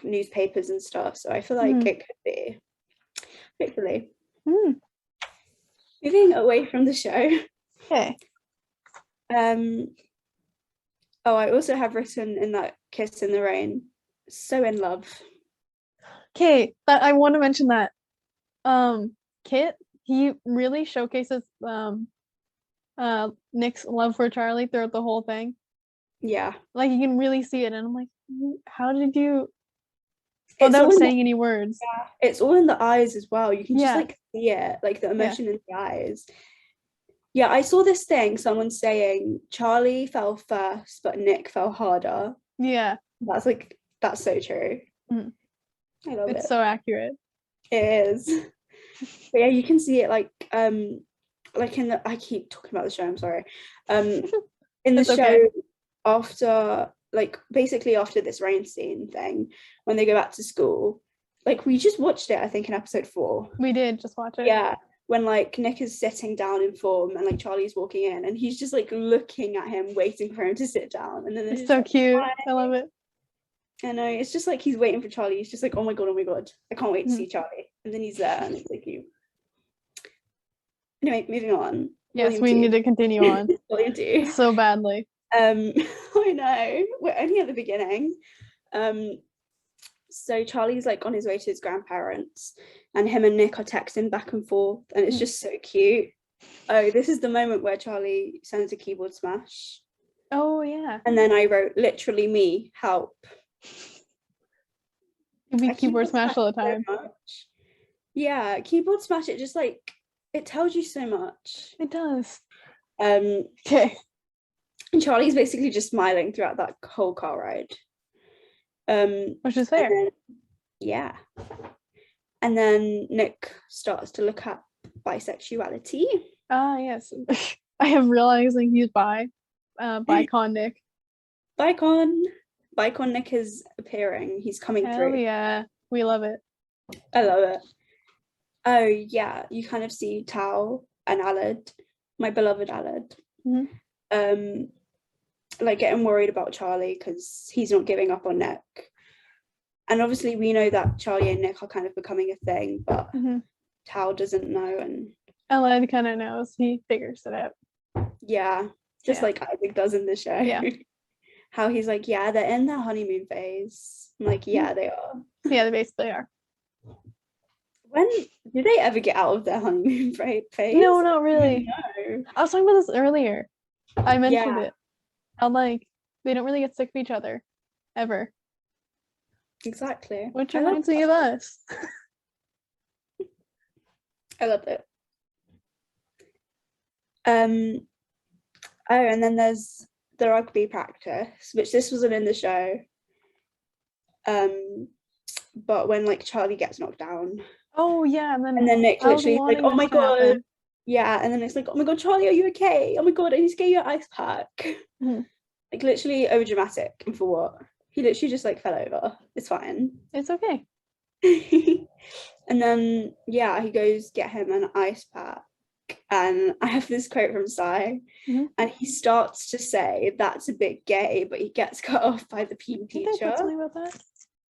B: newspapers and stuff. So I feel like it could be. Hopefully. Moving away from the show.
A: Okay.
B: Oh, I also have written in that kiss in the rain. So in love.
A: Okay, but I want to mention that Kit, he really showcases Nick's love for Charlie throughout the whole thing.
B: Yeah,
A: like you can really see it, and I'm like, how did you, without saying any words?
B: Yeah, it's all in the eyes as well. You can just like see it, like the emotion in the eyes. Yeah, I saw this thing, someone saying Charlie fell first, but Nick fell harder.
A: Yeah,
B: that's so true. I love it.
A: It's so accurate.
B: It is. But yeah, you can see it like in the, I keep talking about the show, I'm sorry. In the show, after like basically after this rain scene thing, when they go back to school, like we just watched it, I think in episode 4.
A: We did just watch it.
B: Yeah, when like Nick is sitting down in form and like Charlie's walking in and he's just like looking at him, waiting for him to sit down, and then
A: it's so cute. I love it.
B: I know, it's just like he's waiting for Charlie. He's just like, oh my god, I can't wait to see Charlie. And then he's there and it's like cute. Anyway, moving on.
A: Yes, we need to continue on.
B: Volume 2.
A: So badly.
B: I know. We're only at the beginning. So Charlie's like on his way to his grandparents, and him and Nick are texting back and forth, and it's just so cute. Oh, this is the moment where Charlie sends a keyboard smash.
A: Oh yeah.
B: And then I wrote, literally me, help.
A: We keyboard smash all the time.
B: So yeah, keyboard smash, it just like, it tells you so much.
A: It does.
B: Okay. And Charlie's basically just smiling throughout that whole car ride.
A: Which is fair.
B: Yeah. And then Nick starts to look at bisexuality.
A: Yes. I am realizing he's bicon Nick.
B: Bicon Nick is appearing. He's coming through.
A: Yeah, we love it.
B: I love it. Oh yeah, you kind of see Tao and Aled, my beloved Aled,
A: Mhm.
B: like getting worried about Charlie because he's not giving up on Nick. And obviously we know that Charlie and Nick are kind of becoming a thing, but Tao doesn't know. And
A: Ellen kind of knows. He figures it out.
B: yeah, just like Isaac does in the show.
A: Yeah.
B: How he's like, yeah, they're in their honeymoon phase. I'm like, yeah, they are.
A: Yeah, they basically are.
B: When did they ever get out of their honeymoon phase?
A: No, not really.
B: No.
A: I was talking about this earlier. I mentioned it. How like they don't really get sick of each other ever.
B: Exactly.
A: Which reminds me of us.
B: I love it. Oh, and then there's the rugby practice, which this wasn't in the show. But when like Charlie gets knocked down.
A: Oh yeah, and then
B: Nick literally like, oh my god.
A: Happen.
B: Yeah, and then it's like, oh my god, Charlie, are you okay? Oh my god, I need to get you an ice pack. Like literally over dramatic. And for what? He literally just like fell over. It's fine.
A: It's okay.
B: And then yeah, he goes get him an ice pack. And I have this quote from Sai, and he starts to say that's a bit gay, but he gets cut off by the PE teacher.
A: Did I put something about that?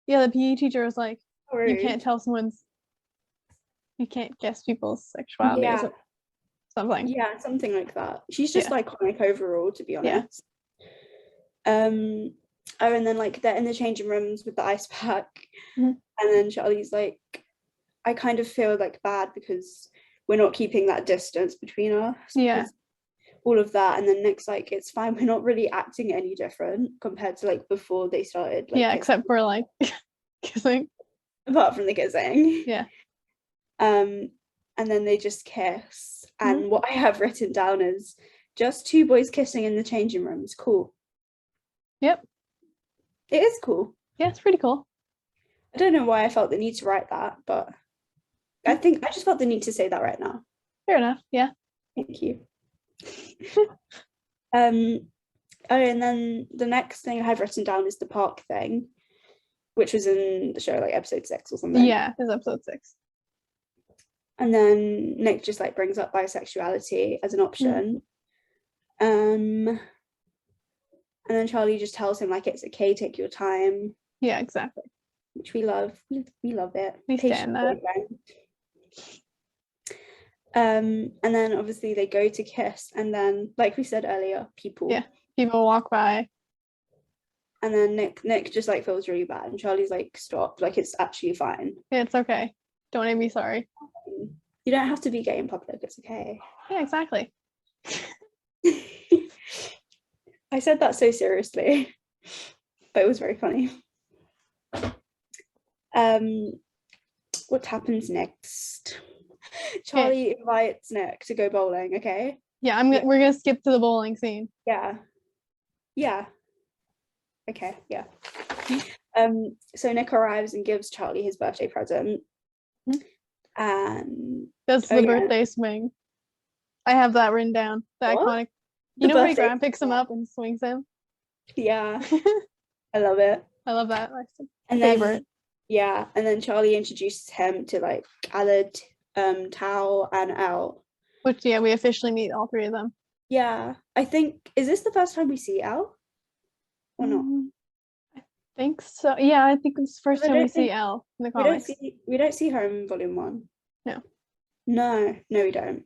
A: Yeah, the PE teacher was like, you can't tell you can't guess people's sexuality or something.
B: Yeah, something like that. She's just iconic overall, to be honest. Oh, and then like they're in the changing rooms with the ice pack, and then Charlie's like, I kind of feel like bad because we're not keeping that distance between us.
A: Yeah.
B: All of that, and then Nick's like, it's fine, we're not really acting any different compared to like before they started. Like,
A: except for like kissing.
B: Apart from the kissing.
A: Yeah.
B: And then they just kiss. And what I have written down is just two boys kissing in the changing rooms. Cool.
A: Yep.
B: It is cool.
A: Yeah, it's pretty cool.
B: I don't know why I felt the need to write that, but I think I just felt the need to say that right now.
A: Fair enough. Yeah.
B: Thank you. Oh, and then the next thing I have written down is the park thing, which was in the show like episode 6 or something.
A: Yeah, it was episode 6.
B: And then Nick just like brings up bisexuality as an option. And then Charlie just tells him like it's okay, take your time.
A: Yeah, exactly.
B: Which we love. We love it.
A: We stand that.
B: And then obviously they go to kiss, and then like we said earlier, people
A: walk by.
B: And then Nick just like feels really bad, and Charlie's like, stop, like it's actually fine.
A: Yeah, it's okay. Don't make me sorry.
B: You don't have to be gay in public, it's okay.
A: Yeah, exactly.
B: I said that so seriously, but it was very funny. What happens next? Charlie invites Nick to go bowling, okay?
A: Yeah, we're gonna skip to the bowling scene.
B: Yeah. Okay, yeah. So Nick arrives and gives Charlie his birthday present. And
A: that's the birthday swing. I have that written down. The iconic. You know when Graham picks him up and swings him?
B: Yeah. I love it.
A: I love that.
B: And favorite. Yeah, and then Charlie introduces him to like Aled, Tao, and Elle.
A: Which we officially meet all 3 of them.
B: Yeah, I think, is this the first time we see Elle? Or not?
A: I think so. Yeah, I think it's the first time we see Elle in the comics.
B: We don't see her in volume 1. No, we don't.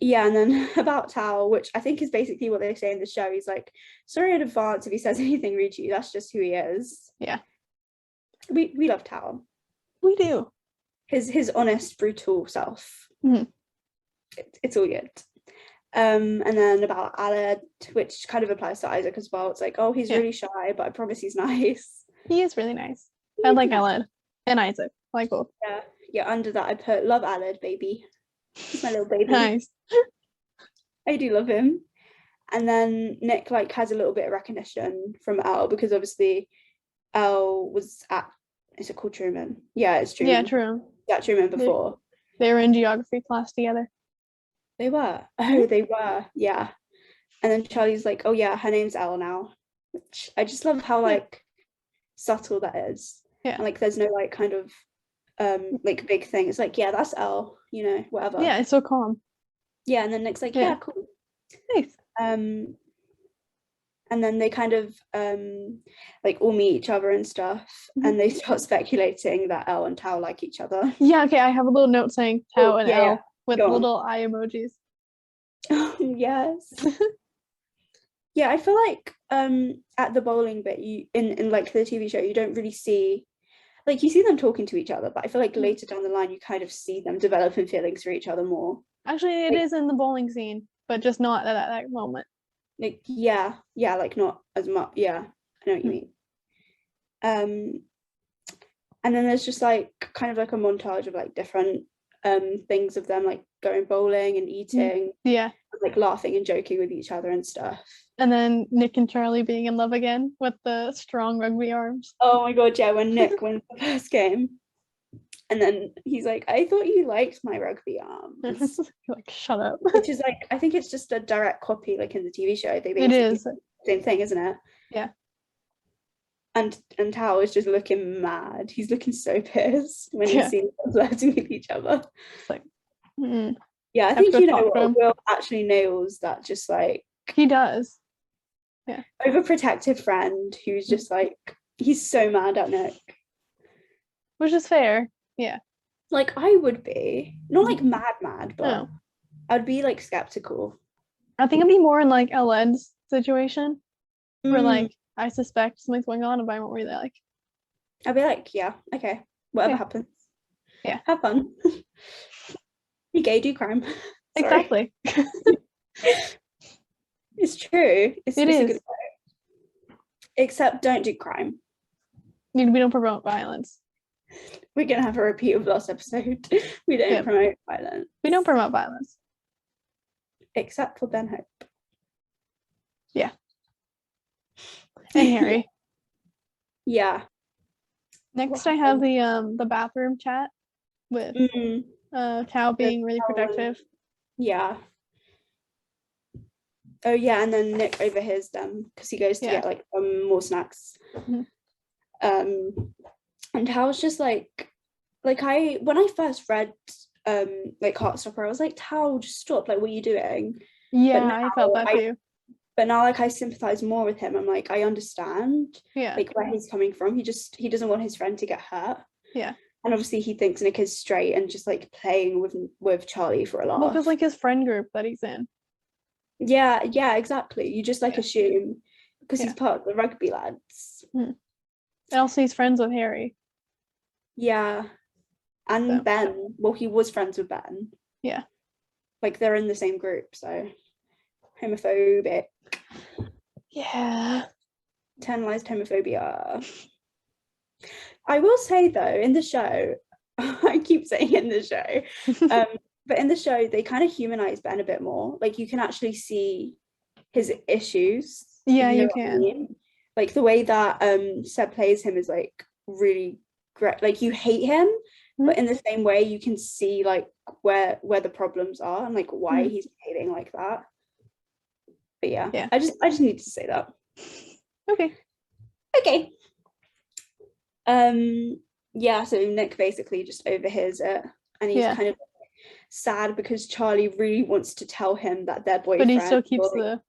B: Yeah, and then about Tao, which I think is basically what they say in the show. He's like, sorry in advance if he says anything rude to you. That's just who he is. Yeah. We love Tao.
A: We do.
B: His honest, brutal self. It's all good. And then about Aled, which kind of applies to Isaac as well. It's like, oh, he's really shy, but I promise he's nice.
A: He is really nice. I like Aled and Isaac. I like both.
B: Yeah, under that I put love Aled, baby. He's my little baby.
A: Nice.
B: I do love him. And then Nick like has a little bit of recognition from Elle, because obviously Elle was at, is it called Truman? Yeah, it's Truman.
A: Yeah, Truman.
B: Yeah, Truman before.
A: They were in geography class together.
B: They were. Oh, they were. Yeah. And then Charlie's like, oh yeah, her name's Elle now. Which I just love how like subtle that is.
A: Yeah.
B: And like there's no like kind of like big thing. It's like, yeah, that's Elle, you know, whatever.
A: Yeah, it's so calm.
B: Yeah, and then Nick's like,
A: Yeah.
B: yeah, cool.
A: Nice.
B: And then they kind of like all meet each other and stuff, and they start speculating that Elle and Tao like each other.
A: Yeah, okay, I have a little note saying Tao and Elle with
B: Go on.
A: little eye emojis.
B: Yes. Yeah, I feel like at the bowling bit, you in like the TV show, you don't really see, like, you see them talking to each other, but I feel like later down the line you kind of see them developing feelings for each other more.
A: Actually, it is in the bowling scene, but just not at that moment.
B: Like, yeah, like not as much. Yeah, I know what you mean. And then there's just like kind of like a montage of like different things of them like going bowling and eating,
A: yeah,
B: like laughing and joking with each other and stuff.
A: And then Nick and Charlie being in love again with the strong rugby arms.
B: Oh my god, yeah, when Nick wins the first game. And then he's like, I thought you liked my rugby arms.
A: Like, shut up.
B: Which is like, I think it's just a direct copy, like in the TV show. They basically
A: it is.
B: The same thing, isn't it?
A: Yeah.
B: And Tao is just looking mad. He's looking so pissed when he sees them flirting with each other.
A: It's like,
B: yeah, I think, you know what, Will actually nails that, just like,
A: he does. Yeah.
B: Overprotective friend who's just like, he's so mad at Nick.
A: Which is fair. Yeah.
B: Like, I would be, not like mad, but no. I'd be like skeptical.
A: I think I'd be more in like Elen's situation where like I suspect something's going on, but I won't really like.
B: I'd be like, yeah, okay, whatever happens.
A: Yeah.
B: Have fun. Be gay, do crime.
A: Exactly.
B: It's true. It is. A good way. Except don't do crime.
A: We don't promote violence.
B: We're gonna have a repeat of last episode. We don't promote violence.
A: We don't promote violence.
B: Except for Ben Hope.
A: Yeah. And Harry.
B: Yeah.
A: Next I have the bathroom chat with Tao being really protective.
B: Yeah. Oh yeah, and then Nick overhears them because he goes to get like more snacks. And Tao's just like when I first read like Heartstopper, I was like, Tao, just stop, like, what are you doing?
A: Yeah, now, I felt that too.
B: But now, like, I sympathize more with him. I'm like, I understand like where he's coming from. He doesn't want his friend to get hurt.
A: Yeah.
B: And obviously he thinks Nick is straight and just like playing with Charlie for a laugh.
A: Well, because like his friend group that he's in.
B: Yeah, exactly. You just like assume because he's part of the rugby lads.
A: And also he's friends with Harry.
B: Yeah. And Ben. Well, he was friends with Ben.
A: Yeah.
B: Like, they're in the same group, so homophobic.
A: Yeah.
B: Internalized homophobia. I will say though, in the show, I keep saying in the show, but in the show they kind of humanize Ben a bit more. Like, you can actually see his issues.
A: Yeah, you can. I mean?
B: Like, the way that Seb plays him is like really great. Like, you hate him, but in the same way you can see like where the problems are and like why he's behaving like that. But yeah. I just need to say that.
A: Okay.
B: Yeah, so Nick basically just overhears it, and he's kind of sad because Charlie really wants to tell him that their boyfriend,
A: but he still keeps the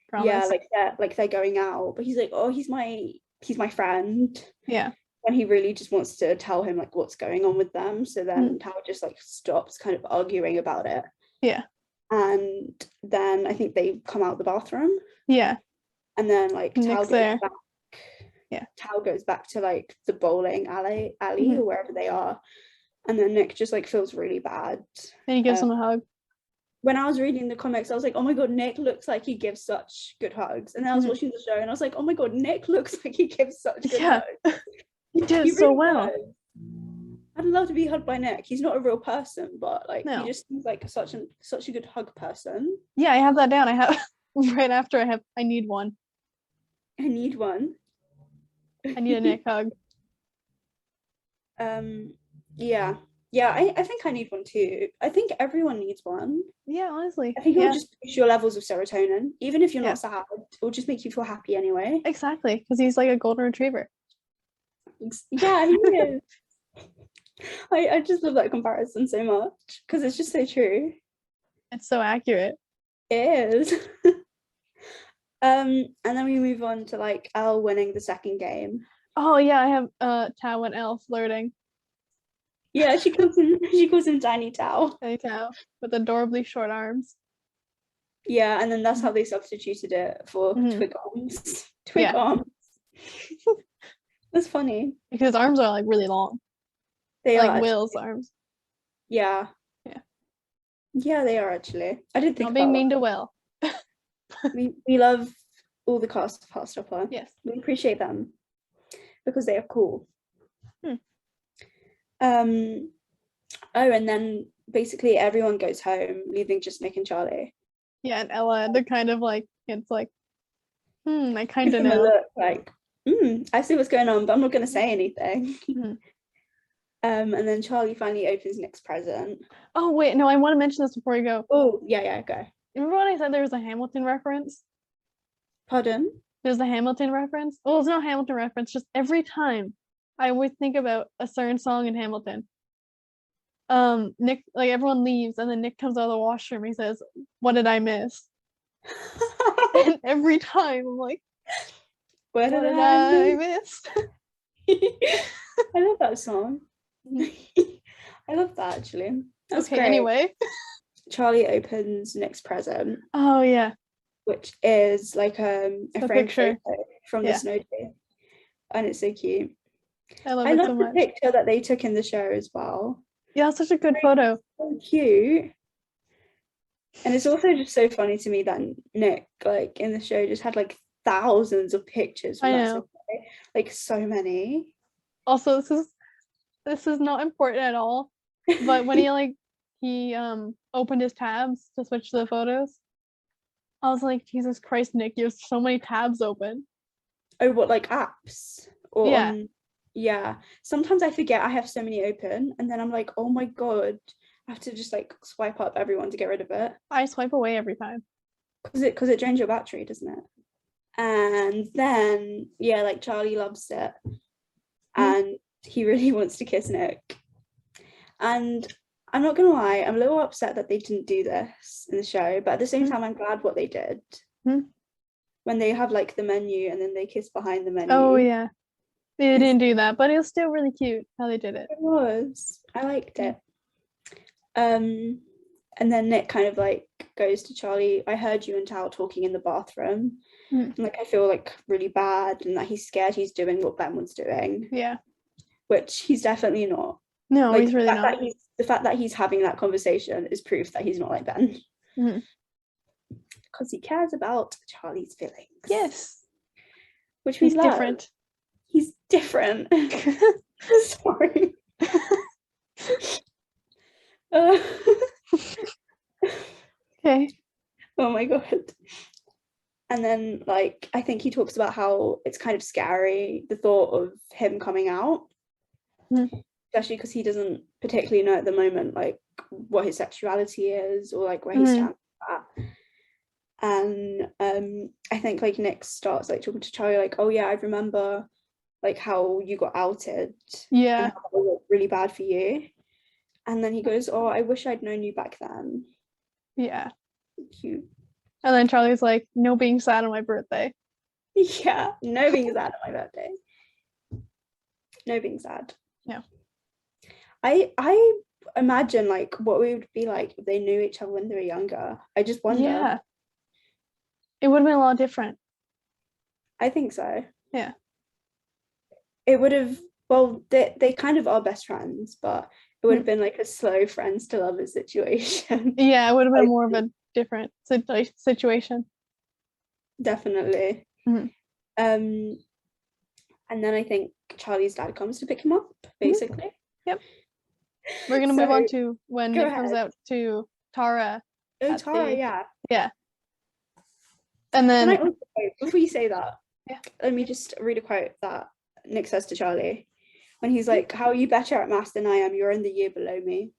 A: promise.
B: Yeah, like they're going out, but he's like, oh, he's my friend.
A: Yeah.
B: When he really just wants to tell him like what's going on with them. So then Tao just like stops kind of arguing about it.
A: Yeah.
B: And then I think they come out the bathroom.
A: Yeah.
B: And then like Tao goes back.
A: Yeah.
B: Tao goes back to like the bowling alley or wherever they are. And then Nick just like feels really bad.
A: And he gives him a hug.
B: When I was reading the comics, I was like, oh my god, Nick looks like he gives such good hugs. And then I was watching the show and I was like, oh my god, Nick looks like he gives such good hugs.
A: He did it so well.
B: I'd love to be hugged by Nick. He's not a real person, but like he just seems like such a good hug person.
A: Yeah, I have that down. I have right after I need one.
B: I need one.
A: I need a Nick hug.
B: Yeah, I think I need one too. I think everyone needs one.
A: Yeah, honestly.
B: I think it will just boost your levels of serotonin. Even if you're not sad, it will just make you feel happy anyway.
A: Exactly, because he's like a golden retriever.
B: Yeah, he is. I just love that comparison so much because it's just so true.
A: It's so accurate.
B: It is. And then we move on to like Elle winning the second game.
A: Oh yeah, I have Tao and Elle flirting.
B: Yeah, she calls him Tiny Tao.
A: Hey Tao with adorably short arms.
B: Yeah, and then that's how they substituted it for twig arms. Twig arms. That's funny.
A: Because his arms are like really long.
B: They
A: like
B: are
A: Will's
B: actually.
A: arms.
B: Yeah.
A: Yeah.
B: Yeah, they are actually. I didn't think
A: Not being
B: about
A: mean to Will.
B: we love all the cast of Heartstopper.
A: Yes.
B: We appreciate them because they are cool. Oh, and then basically everyone goes home, leaving just Nick and Charlie.
A: Yeah, and Ella, they're kind of like, it's like, I kind of
B: Give them a
A: know.
B: look like, I see what's going on, but I'm not going to say anything. And then Charlie finally opens Nick's present.
A: Oh, wait, no, I want to mention this before you go.
B: Oh, yeah, go.
A: Remember when I said there was a Hamilton reference?
B: Pardon?
A: There's a Hamilton reference? Well, it's not a Hamilton reference, just every time I would think about a certain song in Hamilton. Nick, like everyone leaves, and then Nick comes out of the washroom. He says, "What did I miss?" And every time I'm like,
B: what did I miss? I love that song. I love that actually. That's
A: okay,
B: great.
A: anyway.
B: Charlie opens Nick's present.
A: Oh yeah.
B: Which is like a framed photo from the snow day. And it's so cute.
A: I love it so much.
B: The picture that they took in the show as well.
A: Yeah, it's such a good photo.
B: So cute. And it's also just so funny to me that Nick, like in the show, just had like thousands of pictures.
A: I know.
B: Like so many.
A: Also, this is not important at all. But when he opened his tabs to switch to the photos, I was like, Jesus Christ, Nick, you have so many tabs open.
B: Oh, what, like apps? Or
A: yeah.
B: Yeah. Sometimes I forget I have so many open, and then I'm like, oh my God, I have to just like swipe up everyone to get rid of it.
A: I swipe away every time.
B: Because it drains your battery, doesn't it? And then, yeah, like Charlie loves it. And he really wants to kiss Nick. And I'm not gonna lie, I'm a little upset that they didn't do this in the show, but at the same time, I'm glad what they did. When they have like the menu and then they kiss behind the menu.
A: Oh yeah, they didn't do that, but it was still really cute how they did it.
B: It was. I liked it. And then Nick kind of like goes to Charlie. I heard you and Tao talking in the bathroom. And, like I feel like really bad, and that he's scared he's doing what Ben was doing.
A: Yeah.
B: Which he's definitely not.
A: No, like, he's really not.
B: The fact that he's having that conversation is proof that he's not like Ben. Because he cares about Charlie's feelings.
A: Yes.
B: Which
A: he's different.
B: He's different. Sorry.
A: Okay.
B: Oh my God. And then like I think he talks about how it's kind of scary, the thought of him coming out. Especially because he doesn't particularly know at the moment like what his sexuality is or like where he stands at. And I think like Nick starts like talking to Charlie like, oh yeah, I remember like how you got outed.
A: Yeah.
B: And how it was really bad for you. And then he goes, oh, I wish I'd known you back then.
A: Yeah.
B: Cute.
A: And then Charlie's like, no being sad on my birthday.
B: Yeah, no being sad on my birthday. No being sad.
A: Yeah.
B: I imagine like what we would be like if they knew each other when they were younger. I just wonder.
A: Yeah. It would have been a lot different.
B: I think so.
A: Yeah.
B: It would have, well, they kind of are best friends, but it would have been like a slow friends to lovers situation.
A: Yeah, it would have been more of a different situation.
B: Definitely. And then I think Charlie's dad comes to pick him up, basically.
A: Yep. We're gonna move on to when Nick comes out to Tara.
B: Oh, Tara, yeah.
A: Yeah. And then
B: before you say that, let me just read a quote that Nick says to Charlie when he's like, how are you better at maths than I am? You're in the year below me.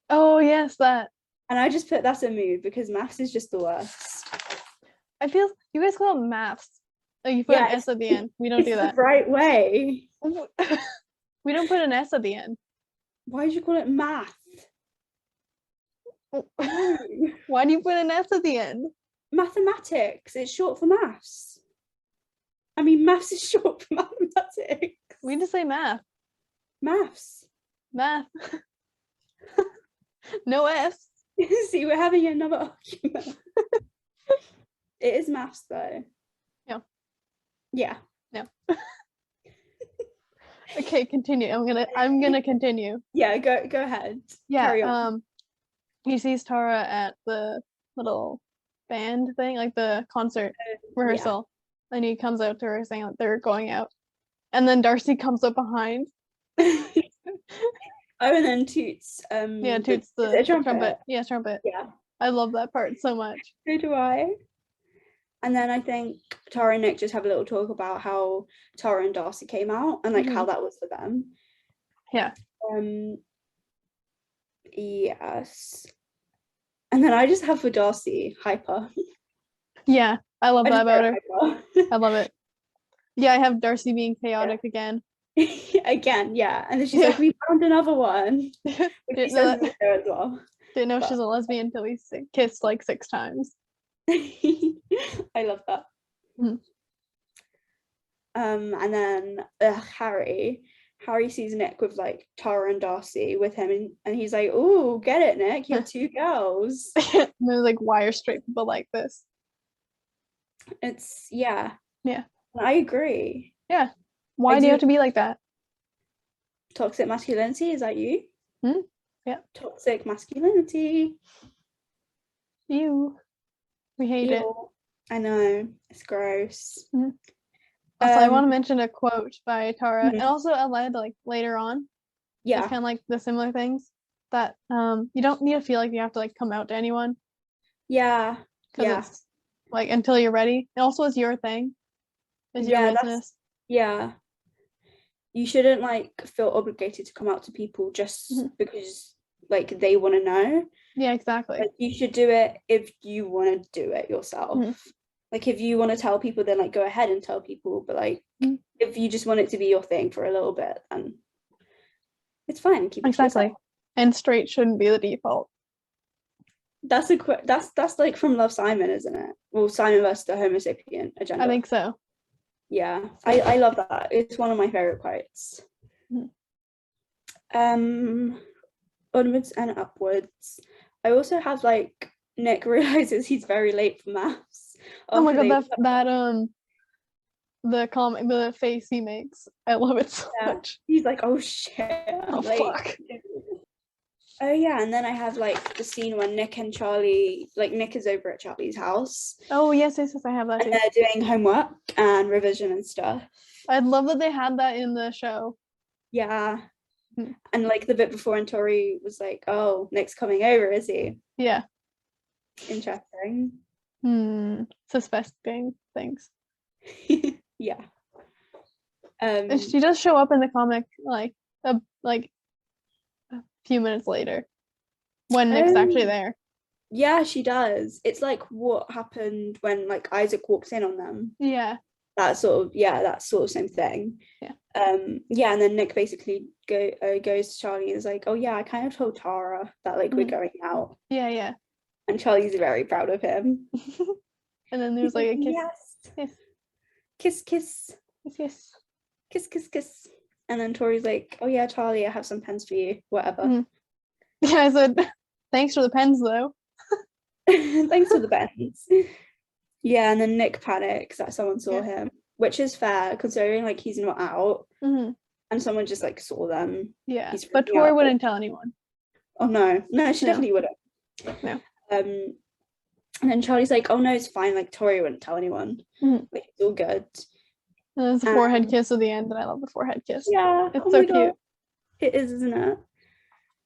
A: Oh yes, that.
B: And I just put that's a mood because maths is just the worst.
A: I feel you guys call it maths. Like you put an S at the end. We don't do
B: It's
A: that.
B: the right way.
A: We don't put an S at the end.
B: Why did you call it math?
A: Why do you put an S at the end?
B: Mathematics. It's short for maths. I mean, maths is short for mathematics.
A: We just say math.
B: Maths.
A: Math. No S.
B: See, we're having another argument. It is maths though.
A: Yeah.
B: Yeah.
A: No. Okay, continue. I'm gonna continue.
B: Yeah, go ahead.
A: Yeah.
B: Carry on.
A: He sees Tara at the little band thing, like the concert rehearsal, and he comes out to her saying that they're going out, and then Darcy comes up behind.
B: Oh, and then Toots.
A: Toots the trumpet. Yeah, trumpet.
B: Yeah.
A: I love that part so much.
B: So do I. And then I think Tara and Nick just have a little talk about how Tara and Darcy came out and like how that was for them.
A: Yeah.
B: Yes. And then I just have for Darcy hyper.
A: Yeah, I love that about her. I love it. Yeah, I have Darcy being chaotic again.
B: Again, yeah. And then she's like, we found another one.
A: Didn't know that.
B: As well.
A: Didn't know she's a lesbian until we kissed like 6 times.
B: I love that. And then Harry sees Nick with like Tara and Darcy with him, and he's like, "Oh, get it, Nick? You have 2 girls."
A: And they're like, "Why are straight people like this?"
B: It's yeah. I agree.
A: Yeah. Why do you have to be like that?
B: Toxic masculinity, is that you?
A: Yeah.
B: Toxic masculinity.
A: Ew. We hate it.
B: I know. It's gross.
A: Also, I want to mention a quote by Tara, and also Aled, like later on.
B: Yeah.
A: It's kind of like the similar things that you don't need to feel like you have to like come out to anyone.
B: Yeah.
A: Because it's like until you're ready. It also is your thing. It's your business.
B: Yeah. You shouldn't like feel obligated to come out to people just because like they want to know.
A: Yeah, exactly.
B: Like, you should do it if you want to do it yourself. Like if you want to tell people, then like go ahead and tell people. But like if you just want it to be your thing for a little bit, then it's fine. Keep it
A: exactly. And straight shouldn't be the default.
B: That's that's like from Love, Simon, isn't it? Well, Simon versus the Homo sapien agenda.
A: I think so.
B: Yeah, I love that. It's one of my favorite quotes. Onwards and upwards. I also have like Nick realizes he's very late for maths.
A: Oh my god, the face he makes. I love it so much.
B: He's like, oh shit.
A: Oh fuck.
B: Oh yeah, and then I have like the scene when Nick and Charlie, like Nick is over at Charlie's house.
A: Oh yes, I have that too.
B: And they're doing homework and revision and stuff.
A: I'd love that they had that in the show.
B: Yeah. And like the bit before, and Tori was like, oh, Nick's coming over, is he?
A: Yeah.
B: Interesting.
A: Suspecting things.
B: Yeah.
A: She does show up in the comic like a few minutes later when Nick's actually there.
B: Yeah, she does. It's like what happened when like Isaac walks in on them.
A: Yeah.
B: That sort of same thing.
A: Yeah.
B: Yeah, and then Nick basically goes to Charlie and is like, oh yeah, I kind of told Tara that like we're going out.
A: Yeah.
B: And Charlie's very proud of him.
A: And then there's like a kiss.
B: Yes. Kiss. Kiss. And then Tori's like, oh yeah, Charlie, I have some pens for you, whatever.
A: Yeah, I said, thanks for the pens though.
B: Thanks for the pens. Yeah, and then Nick panics that someone saw him, which is fair considering like he's not out and someone just like saw them.
A: Yeah, but Tori wouldn't tell anyone.
B: Oh no, she definitely wouldn't.
A: No.
B: And then Charlie's like, oh no, it's fine, like Tori wouldn't tell anyone. Like it's all good.
A: And there's the forehead kiss at the end, and I love the forehead kiss.
B: Yeah,
A: it's so cute.
B: It is, isn't it?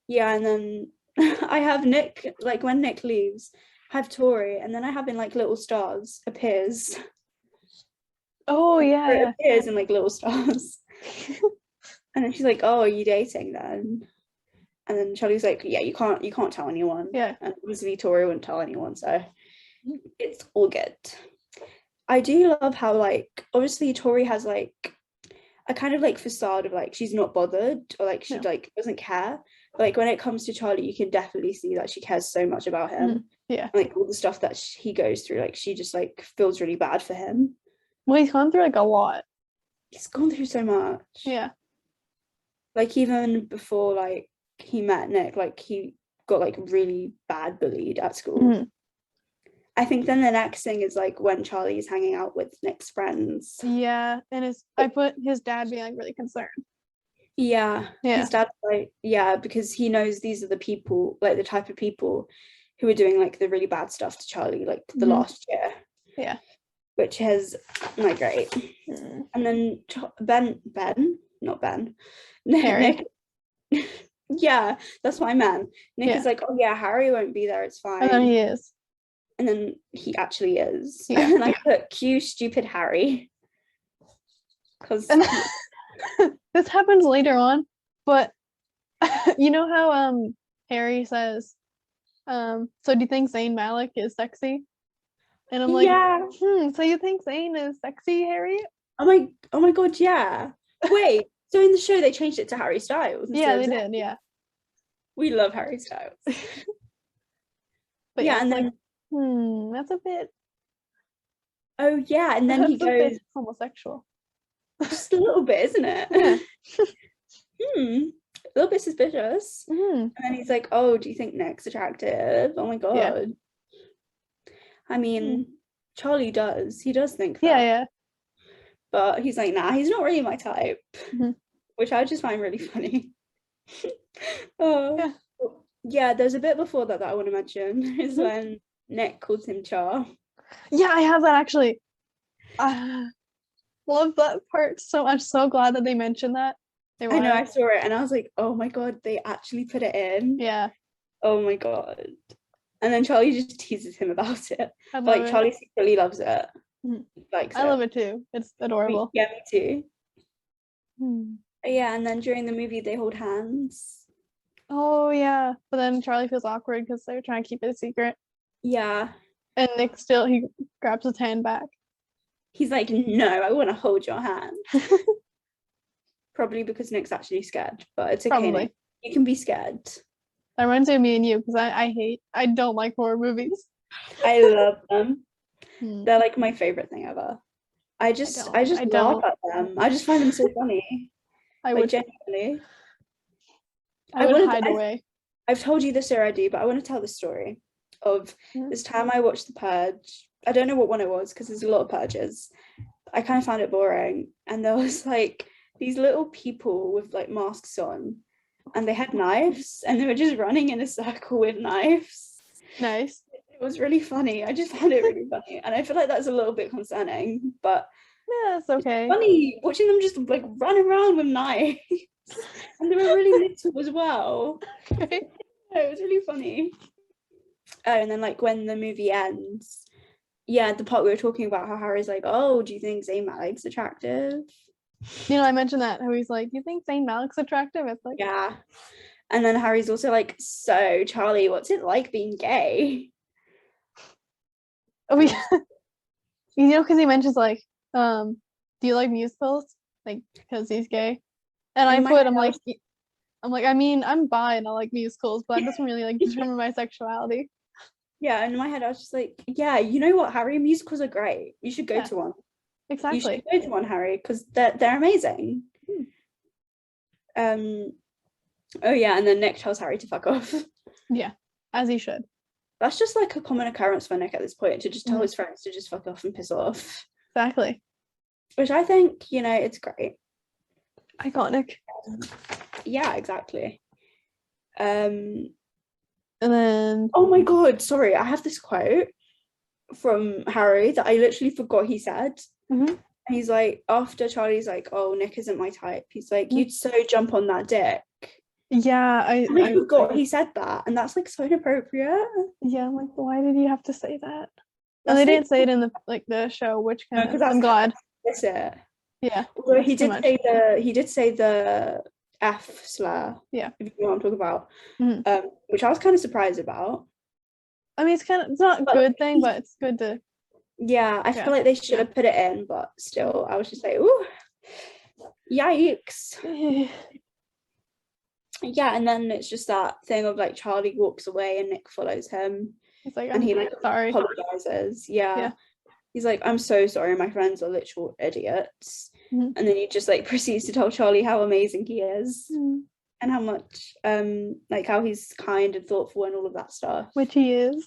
B: Yeah, and then I have Nick, like when Nick leaves, I have Tori, and then I have in like little stars appears.
A: Oh yeah,
B: it appears in like little stars. And then she's like, oh, are you dating then? And then Charlie's like, yeah, you can't tell anyone.
A: Yeah.
B: And obviously Tori wouldn't tell anyone, so it's all good. I do love how like obviously Tori has like a kind of like facade of like she's not bothered, or like she
A: Yeah.
B: like doesn't care, but like when it comes to Charlie, you can definitely see that she cares so much about him.
A: Yeah.
B: And, like all the stuff that he goes through, like she just like feels really bad for him.
A: Well, he's gone through like a lot.
B: He's gone through so much.
A: Yeah.
B: Like even before like he met Nick, like he got like really bad bullied at school.
A: Mhm.
B: I think then the next thing is like when Charlie is hanging out with Nick's friends.
A: Yeah, and I put his dad being like really concerned.
B: Yeah,
A: Yeah.
B: his dad's like, yeah, because he knows these are the people, like the type of people who were doing like the really bad stuff to Charlie like the last year.
A: Yeah.
B: Which is like great.
A: Mm.
B: And then not Ben,
A: Harry.
B: Nick. Yeah, that's what I meant. Nick
A: Yeah.
B: is like, oh yeah, Harry won't be there, it's fine.
A: And then he is.
B: And then he actually is.
A: Yeah.
B: And then I put cue stupid Harry. Because
A: this happens later on, but you know how Harry says, so do you think Zayn Malik is sexy? And I'm like,
B: yeah.
A: so you think Zayn is sexy, Harry?
B: Oh my god, yeah. Wait, so in the show they changed it to Harry Styles.
A: Yeah, they did, yeah.
B: We love Harry Styles.
A: But
B: yeah, and then
A: like, that's a bit.
B: Oh yeah, and then he goes
A: homosexual.
B: Just a little bit, isn't it?
A: Yeah.
B: A little bit suspicious. And then he's like, oh, do you think Nick's attractive? Oh my god.
A: Yeah.
B: I mean, Charlie does. He does think that.
A: Yeah.
B: But he's like, nah, he's not really my type. Which I just find really funny. Yeah, there's a bit before that I want to mention is when Nick calls him Char.
A: Yeah, I have that actually. Love that part so much. So glad that they mentioned that.
B: I know, I saw it and I was like, oh my god, they actually put it in.
A: Yeah.
B: Oh my god. And then Charlie just teases him about it. Like Charlie secretly loves it. Like
A: I love it too. It's adorable.
B: Yeah, me too. Yeah, and then during the movie they hold hands.
A: Oh yeah, but then Charlie feels awkward because they're trying to keep it a secret.
B: Yeah.
A: And Nick he grabs his hand back.
B: He's like, no, I want to hold your hand. Probably because Nick's actually scared, but it's okay. Nick. You can be scared.
A: That reminds me of me and you because I don't like horror movies.
B: I love them. They're like my favorite thing ever. I just laugh at them. I just find them so funny. I would genuinely.
A: I would hide away.
B: I've told you this already, but I want to tell the story of this time I watched The Purge. I don't know what one it was because there's a lot of purges. I kind of found it boring, and there was like these little people with like masks on, and they had knives, and they were just running in a circle with knives.
A: Nice.
B: It was really funny. I just found it really funny, and I feel like that's a little bit concerning, but
A: yeah, it's okay.
B: It's funny watching them just like run around with knives, and they were really little as well. It was really funny. Oh, and then like when the movie ends, yeah, the part we were talking about how Harry's like, oh, do you think Zayn Malik's attractive?
A: You know, I mentioned that how he's like, you think Zayn Malik's attractive? It's like,
B: yeah. And then Harry's also like, so Charlie, what's it like being gay?
A: Oh, you know, because he mentions like, do you like musicals? Like, because he's gay. And I'm like, I mean, I'm bi and I like musicals, but that doesn't really like determine my sexuality.
B: Yeah, in my head I was just like, yeah, you know what, Harry, musicals are great. You should go to one.
A: Exactly.
B: You should go to one, Harry, because they're amazing. Oh yeah, and then Nick tells Harry to fuck off.
A: Yeah, as he should.
B: That's just like a common occurrence for Nick at this point, to just tell his friends to just fuck off and piss off.
A: Exactly.
B: Which I think, you know, it's great.
A: Iconic.
B: Yeah, exactly.
A: And then
B: oh my god, sorry, I have this quote from Harry that I literally forgot he said. He's like, after Charlie's like, oh, Nick isn't my type, he's like, you'd so jump on that dick.
A: Yeah, I
B: forgot he said that, and that's like so inappropriate.
A: Yeah, I'm like, why did you have to say that? And they didn't say it in the show, which kind of, I'm glad.
B: That's it.
A: Yeah.
B: Although he did say the F slur. Yeah. If you know what I'm talking about. Which I was kind of surprised about.
A: I mean, it's not a good thing, but it's good to
B: Yeah, I
A: Yeah.
B: feel like they should have put it in, but still, I was just like, ooh, yikes. Yeah, and then it's just that thing of like Charlie walks away and Nick follows him,
A: He's like,
B: and
A: I'm
B: he like
A: sorry.
B: apologizes. Yeah.
A: Yeah.
B: He's like, I'm so sorry, my friends are literal idiots.
A: Mhm.
B: And then he just like proceeds to tell Charlie how amazing he is
A: Mhm.
B: and how much like how he's kind and thoughtful and all of that stuff.
A: Which he is.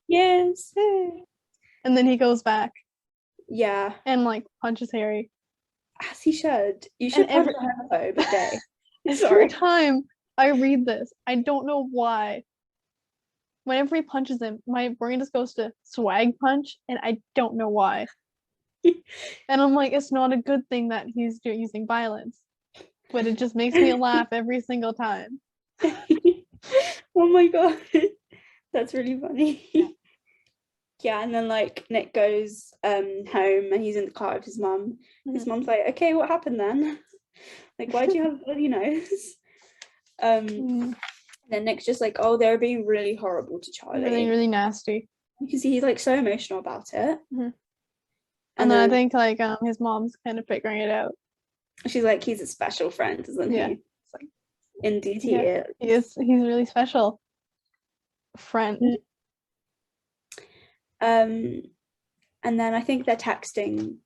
B: Yes.
A: And then he goes back
B: Yeah.
A: and like punches Harry.
B: As he should. You should
A: And
B: punch a homophobe a day.
A: every
B: Sorry.
A: time I read this, I don't know why. Whenever he punches him, my brain just goes to swag punch, and I don't know why. And I'm like, it's not a good thing that he's using violence, but it just makes me laugh every single time.
B: Oh my god. That's really funny. Yeah, and then like Nick goes home and he's in the car with his mum. His mum's like, okay, what happened then? Like, why do you have a bloody nose? Then Nick's just like, oh, they're being really horrible to Charlie.
A: Really, really nasty.
B: Because he's like so emotional about it.
A: And then I think like his mom's kind of figuring it out.
B: She's like, he's a special friend, isn't he?
A: It's like,
B: indeed he is.
A: He is. He's really special. Friend.
B: And then I think they're texting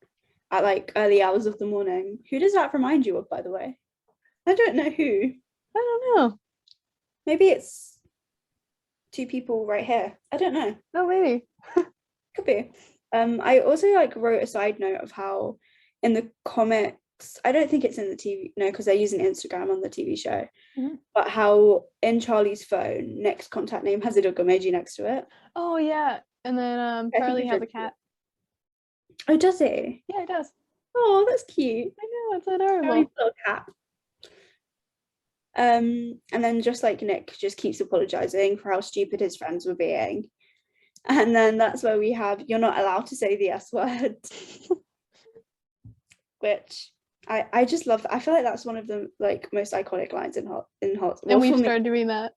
B: at like early hours of the morning. Who does that remind you of, by the way? I don't know who.
A: I don't know.
B: Maybe it's two people right here. I don't know.
A: Oh, maybe.
B: Could be. I also like wrote a side note of how in the comics, I don't think it's in the TV, no, because they're using Instagram on the TV show, but how in Charlie's phone, Nick's contact name has a dog emoji next to it.
A: Oh, yeah. And then Charlie has a cat.
B: Oh, does he?
A: Yeah, it does.
B: Oh, that's cute.
A: I know, it's adorable.
B: Charlie's little cat. And then just like Nick just keeps apologizing for how stupid his friends were being. And then that's where we have, you're not allowed to say the S word. Which I just love. I feel like that's one of the like most iconic lines in Hot.
A: And we've started doing that.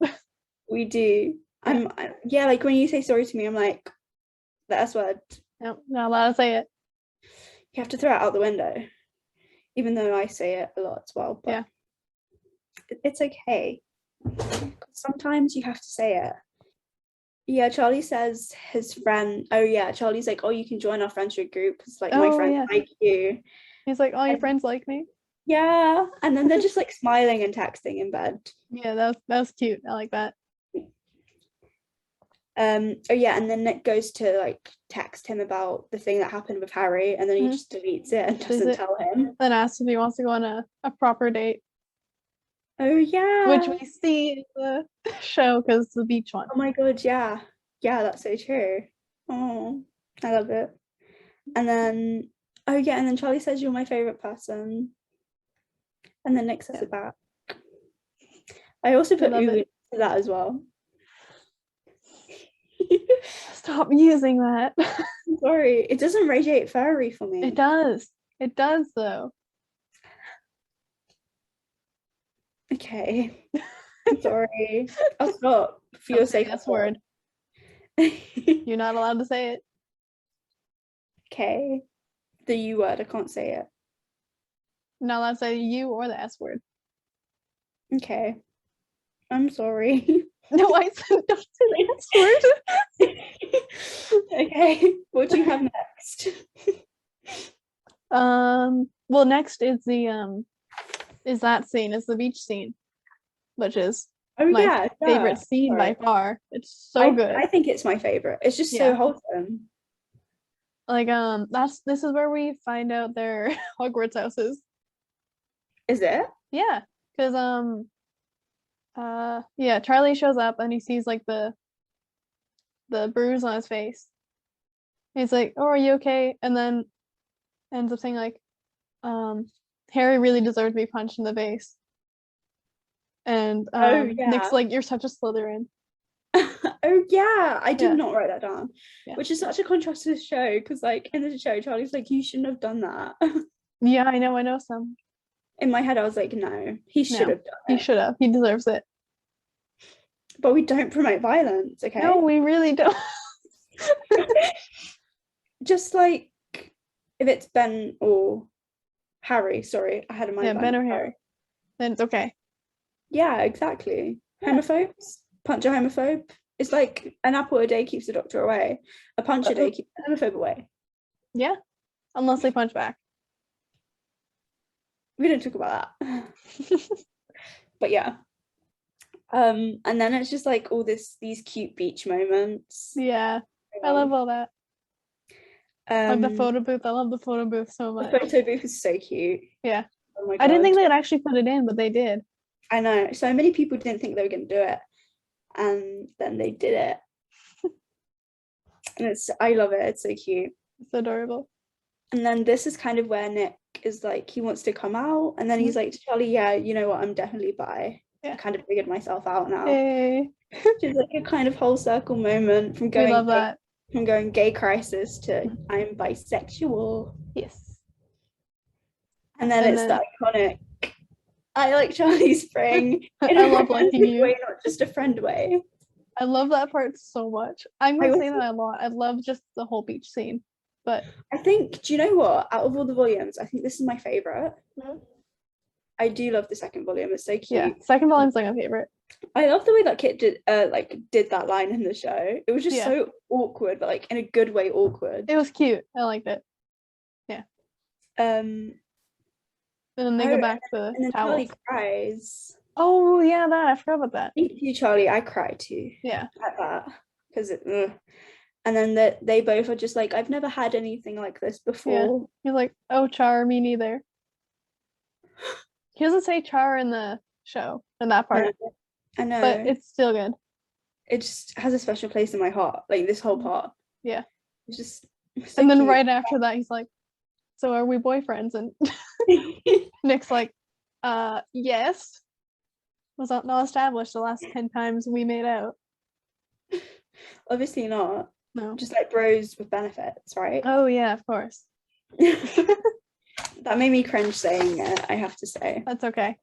B: We do. Yeah, like when you say sorry to me, I'm like, the S word.
A: No, not allowed to say it.
B: You have to throw it out the window. Even though I say it a lot as well. But it's okay. Sometimes you have to say it. Yeah, Charlie says his friend, Charlie's like, oh, you can join our friendship group because like my friends like you.
A: He's like, all your friends like me.
B: Yeah, and then they're just like smiling and texting in bed.
A: Yeah, that was cute. I like that.
B: And then Nick goes to like text him about the thing that happened with Harry, and then he just deletes it and doesn't tell him.
A: Then asks if he wants to go on a proper date.
B: Oh yeah,
A: which we see in the show because it's the beach one.
B: Oh my god, yeah, that's so true. Oh, I love it. And then and then Charlie says you're my favorite person, and then Nick says it back. I also put ooh to that as well.
A: Stop using that.
B: I'm sorry, it doesn't radiate furry for me.
A: It does though.
B: Okay. I'm sorry. I'll stop for your sake.
A: That's word. You're not allowed to say it.
B: Okay. The U word, I can't say it.
A: Not allowed to say the U or the S word.
B: Okay. I'm sorry.
A: No, I said don't say the S
B: word. Okay. What do you have next?
A: Well, next is the is that scene. It's the beach scene, which is my favorite scene by far. It's so good.
B: I think it's my favorite. It's just so wholesome.
A: Like this is where we find out their Hogwarts houses.
B: Is it?
A: Yeah, because Charlie shows up and he sees like the bruise on his face. He's like, "Oh, are you okay?" And then ends up saying like, Harry really deserved to be punched in the face. And Nick's like, "You're such a Slytherin."
B: Oh yeah, I did not write that down. Which is such a contrast to the show, because like in the show, Charlie's like, "You shouldn't have done that."
A: Yeah, I know some.
B: In my head, I was like, no, he should have done it.
A: He should have. He deserves it.
B: But we don't promote violence, okay?
A: No, we really don't.
B: just like if it's Ben or Harry, sorry, I had in mind.
A: Yeah, Ben or Harry. Then it's okay.
B: Yeah, exactly.
A: Yeah.
B: Homophobes, punch a homophobe. It's like an apple a day keeps the doctor away. A punch a day keeps the homophobe away.
A: Yeah, unless they punch back.
B: We didn't talk about that. But yeah. And then it's just like all these cute beach moments.
A: Yeah, I love all that. Like the
B: The
A: photo booth. I love the photo booth so much.
B: photo booth is so cute.
A: Yeah.
B: Oh my God.
A: I didn't think they'd actually put it in, but they did.
B: I know. So many people didn't think they were going to do it. And then they did it. And I love it. It's so cute.
A: It's adorable.
B: And then this is kind of where Nick is like, he wants to come out. And then he's like to Charlie, yeah, you know what? I'm definitely bi.
A: Yeah.
B: I kind of figured myself out now.
A: Hey.
B: Which is like a kind of whole circle moment from
A: We love that.
B: From going gay crisis to I'm bisexual.
A: Yes.
B: And then it's the iconic I like Charlie Spring in
A: I
B: a
A: love liking you.
B: way, not just a friend way.
A: I love that part so much. I'm gonna say that a lot. I love just the whole beach scene. But
B: I think, do you know what? Out of all the volumes, I think this is my favorite. I do love the second volume. It's so cute.
A: Yeah, second volume's like my favorite.
B: I love the way that Kit did that line in the show. It was just so awkward, but like in a good way awkward.
A: It was cute. I liked it. Yeah. And then they go back to the
B: and then
A: towels.
B: Charlie cries.
A: Oh yeah, that I forgot about that.
B: Thank you, Charlie. I cry too. Yeah. At that. Because and then they both are just like, I've never had anything like this before.
A: Yeah. He's like, oh, Char, me neither. He doesn't say Char in the show, in that part.
B: I know.
A: But it's still good.
B: It just has a special place in my heart, like this whole part.
A: Yeah.
B: It's just
A: so and then cute. Right after that, he's like, so are we boyfriends? And Nick's like, yes. Was not established the last 10 times we made out.
B: Obviously not.
A: No.
B: Just like bros with benefits, right?
A: Oh yeah, of course.
B: That made me cringe saying it, I have to say.
A: That's okay.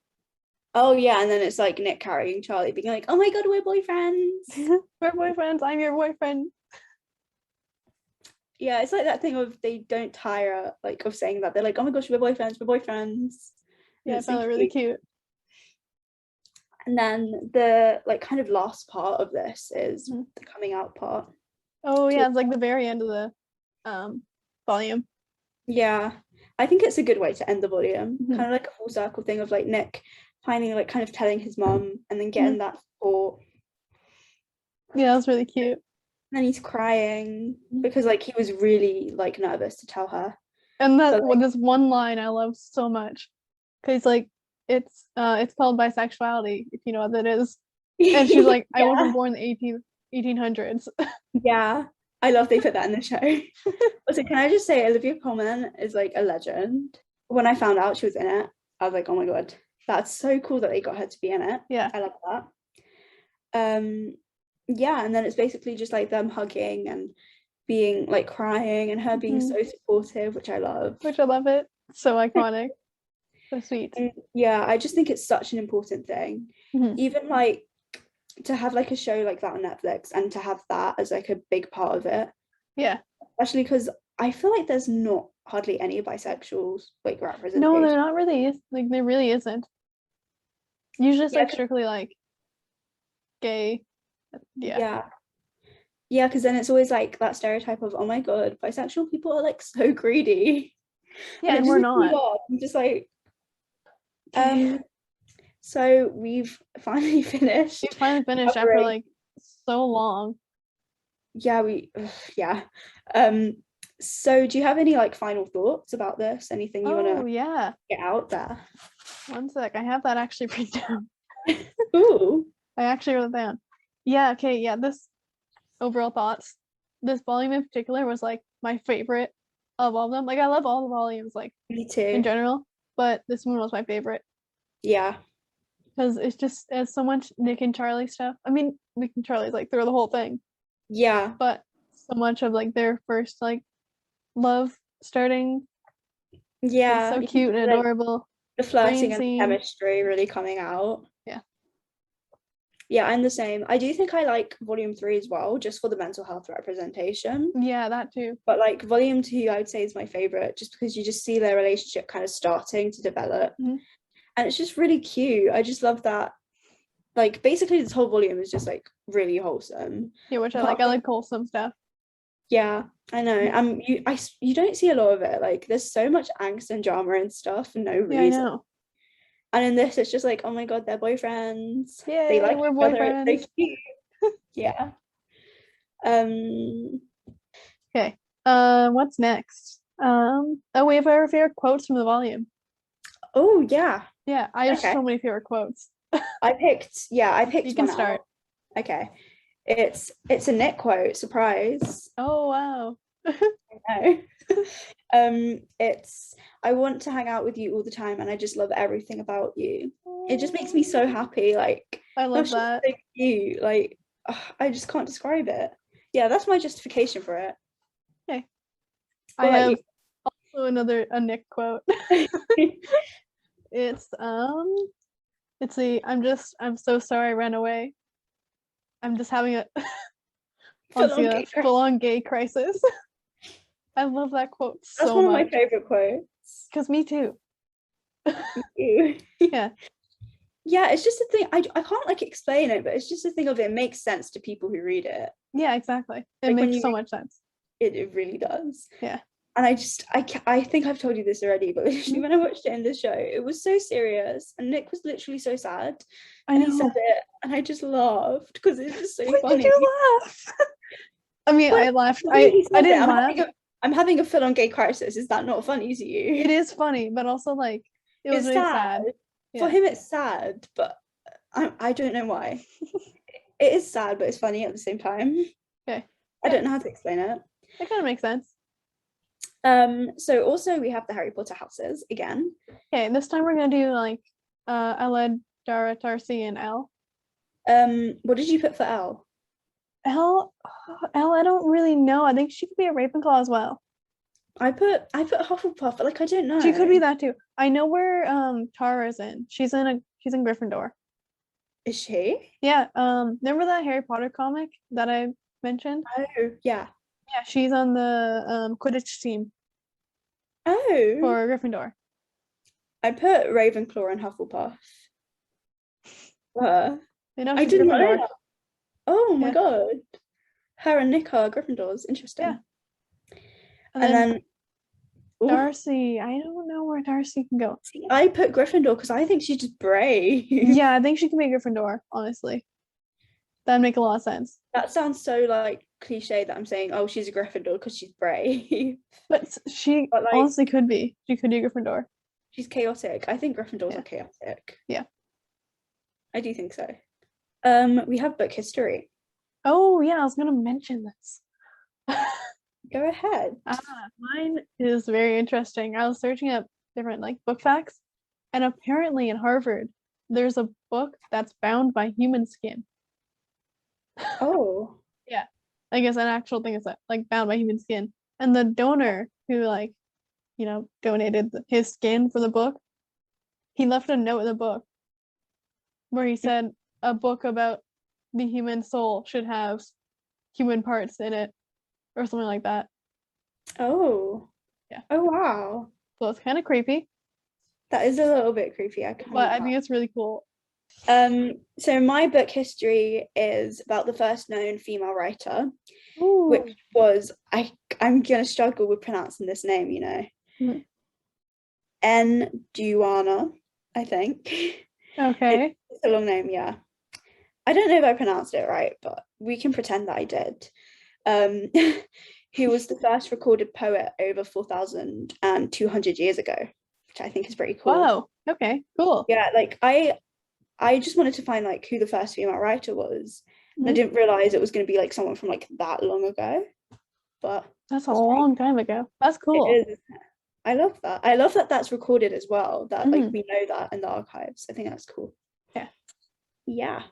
B: Oh yeah, and then it's like Nick carrying Charlie, being like, oh my God, we're boyfriends.
A: We're boyfriends, I'm your boyfriend.
B: Yeah, it's like that thing of they don't tire like of saying that. They're like, oh my gosh, we're boyfriends.
A: Yeah, I found it really cute.
B: And then the like kind of last part of this is the coming out part.
A: Oh yeah, it's like the very end of the volume.
B: Yeah, I think it's a good way to end the volume. Kind of like a full circle thing of like Nick finally like kind of telling his mum and then getting that support.
A: Yeah, that was really cute.
B: And then he's crying because like he was really like nervous to tell her.
A: And that this one line I love so much, because like it's called bisexuality, if you know what that is. And she's like, I wasn't born in the 1800s.
B: Yeah, I love they put that in the show. Also, can I just say Olivia Colman is like a legend. When I found out she was in it, I was like, oh my God, that's so cool that they got her to be in it.
A: Yeah,
B: I love that. Yeah, and then it's basically just like them hugging and being like crying and her being so supportive, which I love.
A: Which I love it. So iconic. So sweet.
B: And yeah, I just think it's such an important thing. Even like to have like a show like that on Netflix and to have that as like a big part of it.
A: Yeah.
B: Especially because I feel like there's not hardly any bisexuals like representation.
A: No, they're not really. Like there really isn't. Usually it's like strictly like gay. Yeah,
B: because then it's always like that stereotype of, oh my God, bisexual people are like so greedy.
A: Yeah, and we're not.
B: I'm just like so we've finally finished
A: after like so long.
B: So do you have any like final thoughts about this? Anything you want
A: to
B: get out there?
A: One sec, I have that actually written down.
B: Ooh,
A: I actually wrote it down. Yeah, okay, yeah, this overall thoughts. This volume in particular was like my favorite of all of them. Like I love all the volumes, like
B: me too
A: in general, but this one was my favorite.
B: Yeah,
A: because it's so much Nick and Charlie stuff. I mean, Nick and Charlie's like through the whole thing.
B: Yeah,
A: but so much of like their first like love starting.
B: Yeah,
A: it's so cute and adorable.
B: The flirting and the chemistry really coming out.
A: Yeah.
B: Yeah, I'm the same. I do think I like volume 3 as well, just for the mental health representation.
A: Yeah, that too.
B: But like volume 2, I would say is my favorite, just because you just see their relationship kind of starting to develop.
A: Mhm.
B: And it's just really cute. I just love that. Like basically this whole volume is just like really wholesome.
A: Yeah, which I
B: Apart
A: like. I
B: from-
A: like wholesome stuff.
B: yeah, I know. You don't see a lot of it. Like there's so much angst and drama and stuff for no
A: Yeah, I
B: reason.
A: know.
B: And in this, it's just like, oh my god, they're boyfriends. They
A: Yay,
B: like
A: we're
B: each other. It's
A: boyfriends.
B: so cute. Yeah. Um.
A: Okay. What's next? Oh, we have our favorite quotes from the volume.
B: Oh yeah.
A: Yeah, I have
B: Okay.
A: so many favorite quotes.
B: I picked
A: You can
B: one
A: start.
B: out. Okay. It's a Nick quote. Surprise.
A: Oh wow.
B: No. It's I want to hang out with you all the time, and I just love everything about you. It just makes me so happy. Like
A: I love
B: that's just
A: that.
B: so cute. Like I just can't describe it. Yeah, that's my justification for it.
A: Okay.
B: What
A: I
B: about
A: have also a Nick quote.
B: you?
A: It's I'm so sorry I ran away. I'm just having a
B: Full
A: honestly
B: on
A: a
B: gay crush.
A: full-on gay crisis. I love that quote
B: That's
A: so
B: one of my
A: much.
B: favorite quotes.
A: Because me too.
B: Ew.
A: Yeah.
B: Yeah, it's just a thing. I can't like explain it, but it's just a thing of it makes sense to people who read it.
A: Yeah, exactly. It
B: Like when
A: makes
B: you
A: so much sense.
B: it really does.
A: Yeah.
B: And I think I've told you this already, but literally
A: Mhm.
B: when I watched it in this show, it was so serious, and Nick was literally so sad,
A: I
B: and he said
A: know.
B: it, and I just laughed because it's just so
A: Why did
B: funny.
A: you laugh? I mean,
B: But
A: I laughed.
B: the way he
A: I
B: said it,
A: didn't laugh.
B: I'm having a full-on gay crisis. Is that not funny to you?
A: It is funny, but also like it was
B: It's
A: really
B: sad.
A: sad.
B: For
A: Yeah.
B: him, it's sad, but I don't know why. It is sad, but it's funny at the same time.
A: Okay.
B: I don't know how to explain it.
A: That kind of makes sense.
B: So also we have the Harry Potter houses again.
A: Okay, this time we're gonna do like Ella, Dara, Darcy, and Elle.
B: What did you put for Elle?
A: Elle, Elle, I don't really know. I think she could be a Ravenclaw as well.
B: I put Hufflepuff, but like I don't know.
A: She could be that too. I know where Tara's in. She's in Gryffindor.
B: Is she?
A: Yeah. Remember that Harry Potter comic that I mentioned?
B: Oh yeah.
A: Yeah, she's on the Quidditch team
B: Oh.
A: for Gryffindor.
B: I put Ravenclaw and Hufflepuff.
A: You know
B: I
A: she's
B: didn't know
A: Gryffindor.
B: that. Oh my
A: Yeah.
B: god. Her and Nick are Gryffindors. Interesting.
A: Yeah. And
B: And
A: then
B: then ooh,
A: Darcy, I don't know where Darcy can go.
B: see, I put Gryffindor because I think she's just brave.
A: Yeah, I think she can be Gryffindor, honestly. That'd make a lot of sense.
B: That sounds so like cliche that I'm saying, oh, she's a Gryffindor because she's brave.
A: But she
B: But like
A: honestly could be. She could be Gryffindor.
B: she's chaotic. I think Gryffindors
A: Yeah.
B: are chaotic.
A: Yeah.
B: I do think so. We have book history.
A: Oh yeah, I was gonna mention this.
B: Go ahead.
A: Mine is very interesting. I was searching up different like book facts, and apparently in Harvard, there's a book that's bound by human skin.
B: Oh.
A: Yeah, I guess an actual thing is that like bound by human skin, and the donor who like, donated his skin for the book, he left a note in the book where he said a book about the human soul should have human parts in it, or something like that.
B: Oh.
A: Yeah.
B: Oh wow.
A: So it's kind of creepy,
B: That is a little bit creepy.
A: but I think it's really cool.
B: So my book history is about the first known female writer,
A: Ooh.
B: which was I'm gonna struggle with pronouncing this name,
A: Mhm.
B: N. Duana, I think.
A: Okay.
B: It's a long name, yeah. I don't know if I pronounced it right, but we can pretend that I did. Who was the first recorded poet over 4,200 years ago, which I think is pretty cool.
A: Wow. Okay. Cool.
B: Yeah, like I just wanted to find like who the first female writer was. And I
A: Mhm.
B: didn't realize it was going to be like someone from like that long ago. But
A: That's a long time ago. That's cool.
B: it is. I love that. I love that that's recorded as well. That like
A: Mhm.
B: we know that in the archives. I think that's cool.
A: Yeah.
B: Yeah.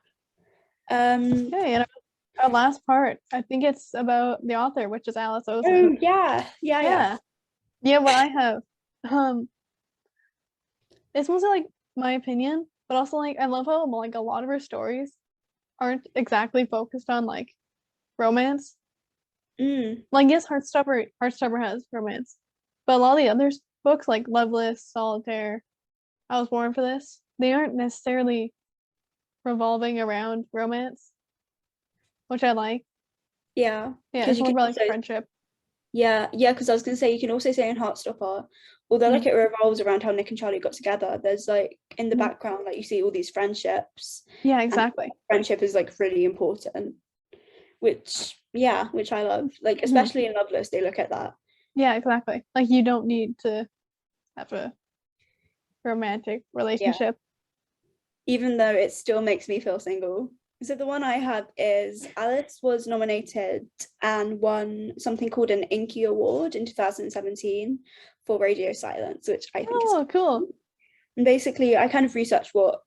A: Okay, and our last part, I think it's about the author, which is Alice
B: Oh
A: Oseman.
B: yeah.
A: Yeah, what I have. It's mostly like my opinion, but also like I love how like a lot of her stories aren't exactly focused on like romance.
B: Mm,
A: Like yes, Heartstopper has romance, but a lot of the other books like Loveless, Solitaire, I Was Born for This, they aren't necessarily revolving around romance, which I like.
B: yeah,
A: Yeah,
B: because
A: it's
B: you
A: more
B: can
A: about like
B: also
A: friendship.
B: yeah, because I was gonna say you can also say in Heartstopper, although like
A: Mhm.
B: it revolves around how Nick and Charlie got together, there's like in the
A: Mhm.
B: background like you see all these friendships,
A: Yeah,
B: and
A: exactly.
B: friendship is like really important, which I love. Like
A: Mhm.
B: especially in Loveless, they look at that.
A: Yeah, exactly. Like you don't need to have a romantic
B: Yeah,
A: relationship.
B: even though it still makes me feel single. So the one I have is Alice was nominated and won something called an Inky Award in 2017 for radio silence, which I think is
A: Oh, cool.
B: cool. And basically, I kind of researched what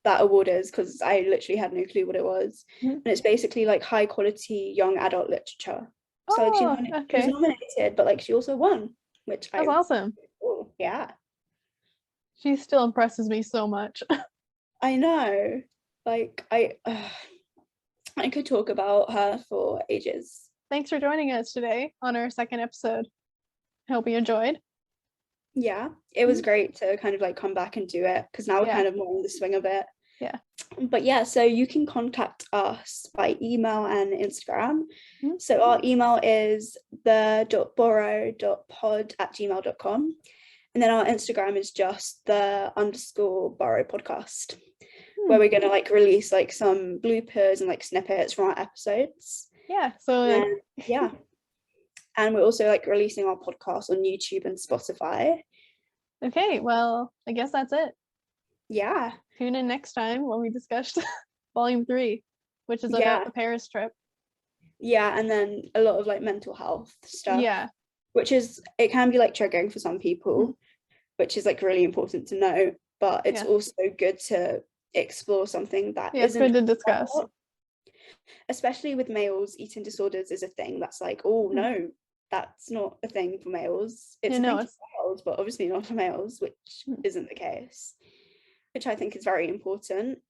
B: that award is because I literally had no clue what it was.
A: Mhm.
B: And it's basically like high quality young adult literature. So like
A: Oh,
B: she was
A: okay.
B: nominated, but like she also won, which
A: That's
B: I
A: awesome.
B: oh yeah,
A: She still impresses me so much.
B: I know. Like I could talk about her for ages.
A: Thanks for joining us today on our second episode. I hope you enjoyed.
B: Yeah, it was
A: Mhm.
B: great to kind of like come back and do it because now we're
A: Yeah,
B: kind of more in the swing of it.
A: yeah.
B: But yeah, so you can contact us by email and Instagram.
A: Mhm.
B: So our email is the.borrow.pod@gmail.com. And then our Instagram is just the_Burrow podcast,
A: Hmm.
B: where we're gonna like release like some bloopers and like snippets from our episodes.
A: Yeah, so like,
B: And yeah. And we're also like releasing our podcast on YouTube and Spotify.
A: okay, well, I guess that's it.
B: Yeah.
A: Tune in next time when we discuss volume 3, which is about
B: Yeah.
A: the Paris trip.
B: Yeah. And then a lot of like mental health stuff,
A: Yeah.
B: which is, it can be like triggering for some
A: Mhm.
B: people, which is like really important to know. But it's
A: Yeah.
B: also good to explore something that
A: Yeah, it's
B: isn't,
A: good to discuss.
B: especially with males, eating disorders is a thing that's like, oh
A: Mhm.
B: no, that's not a thing for males. It's
A: Yeah,
B: a
A: no,
B: thing for
A: it's
B: males, but obviously not for males, which
A: mhm.
B: isn't the case, which I think is very important.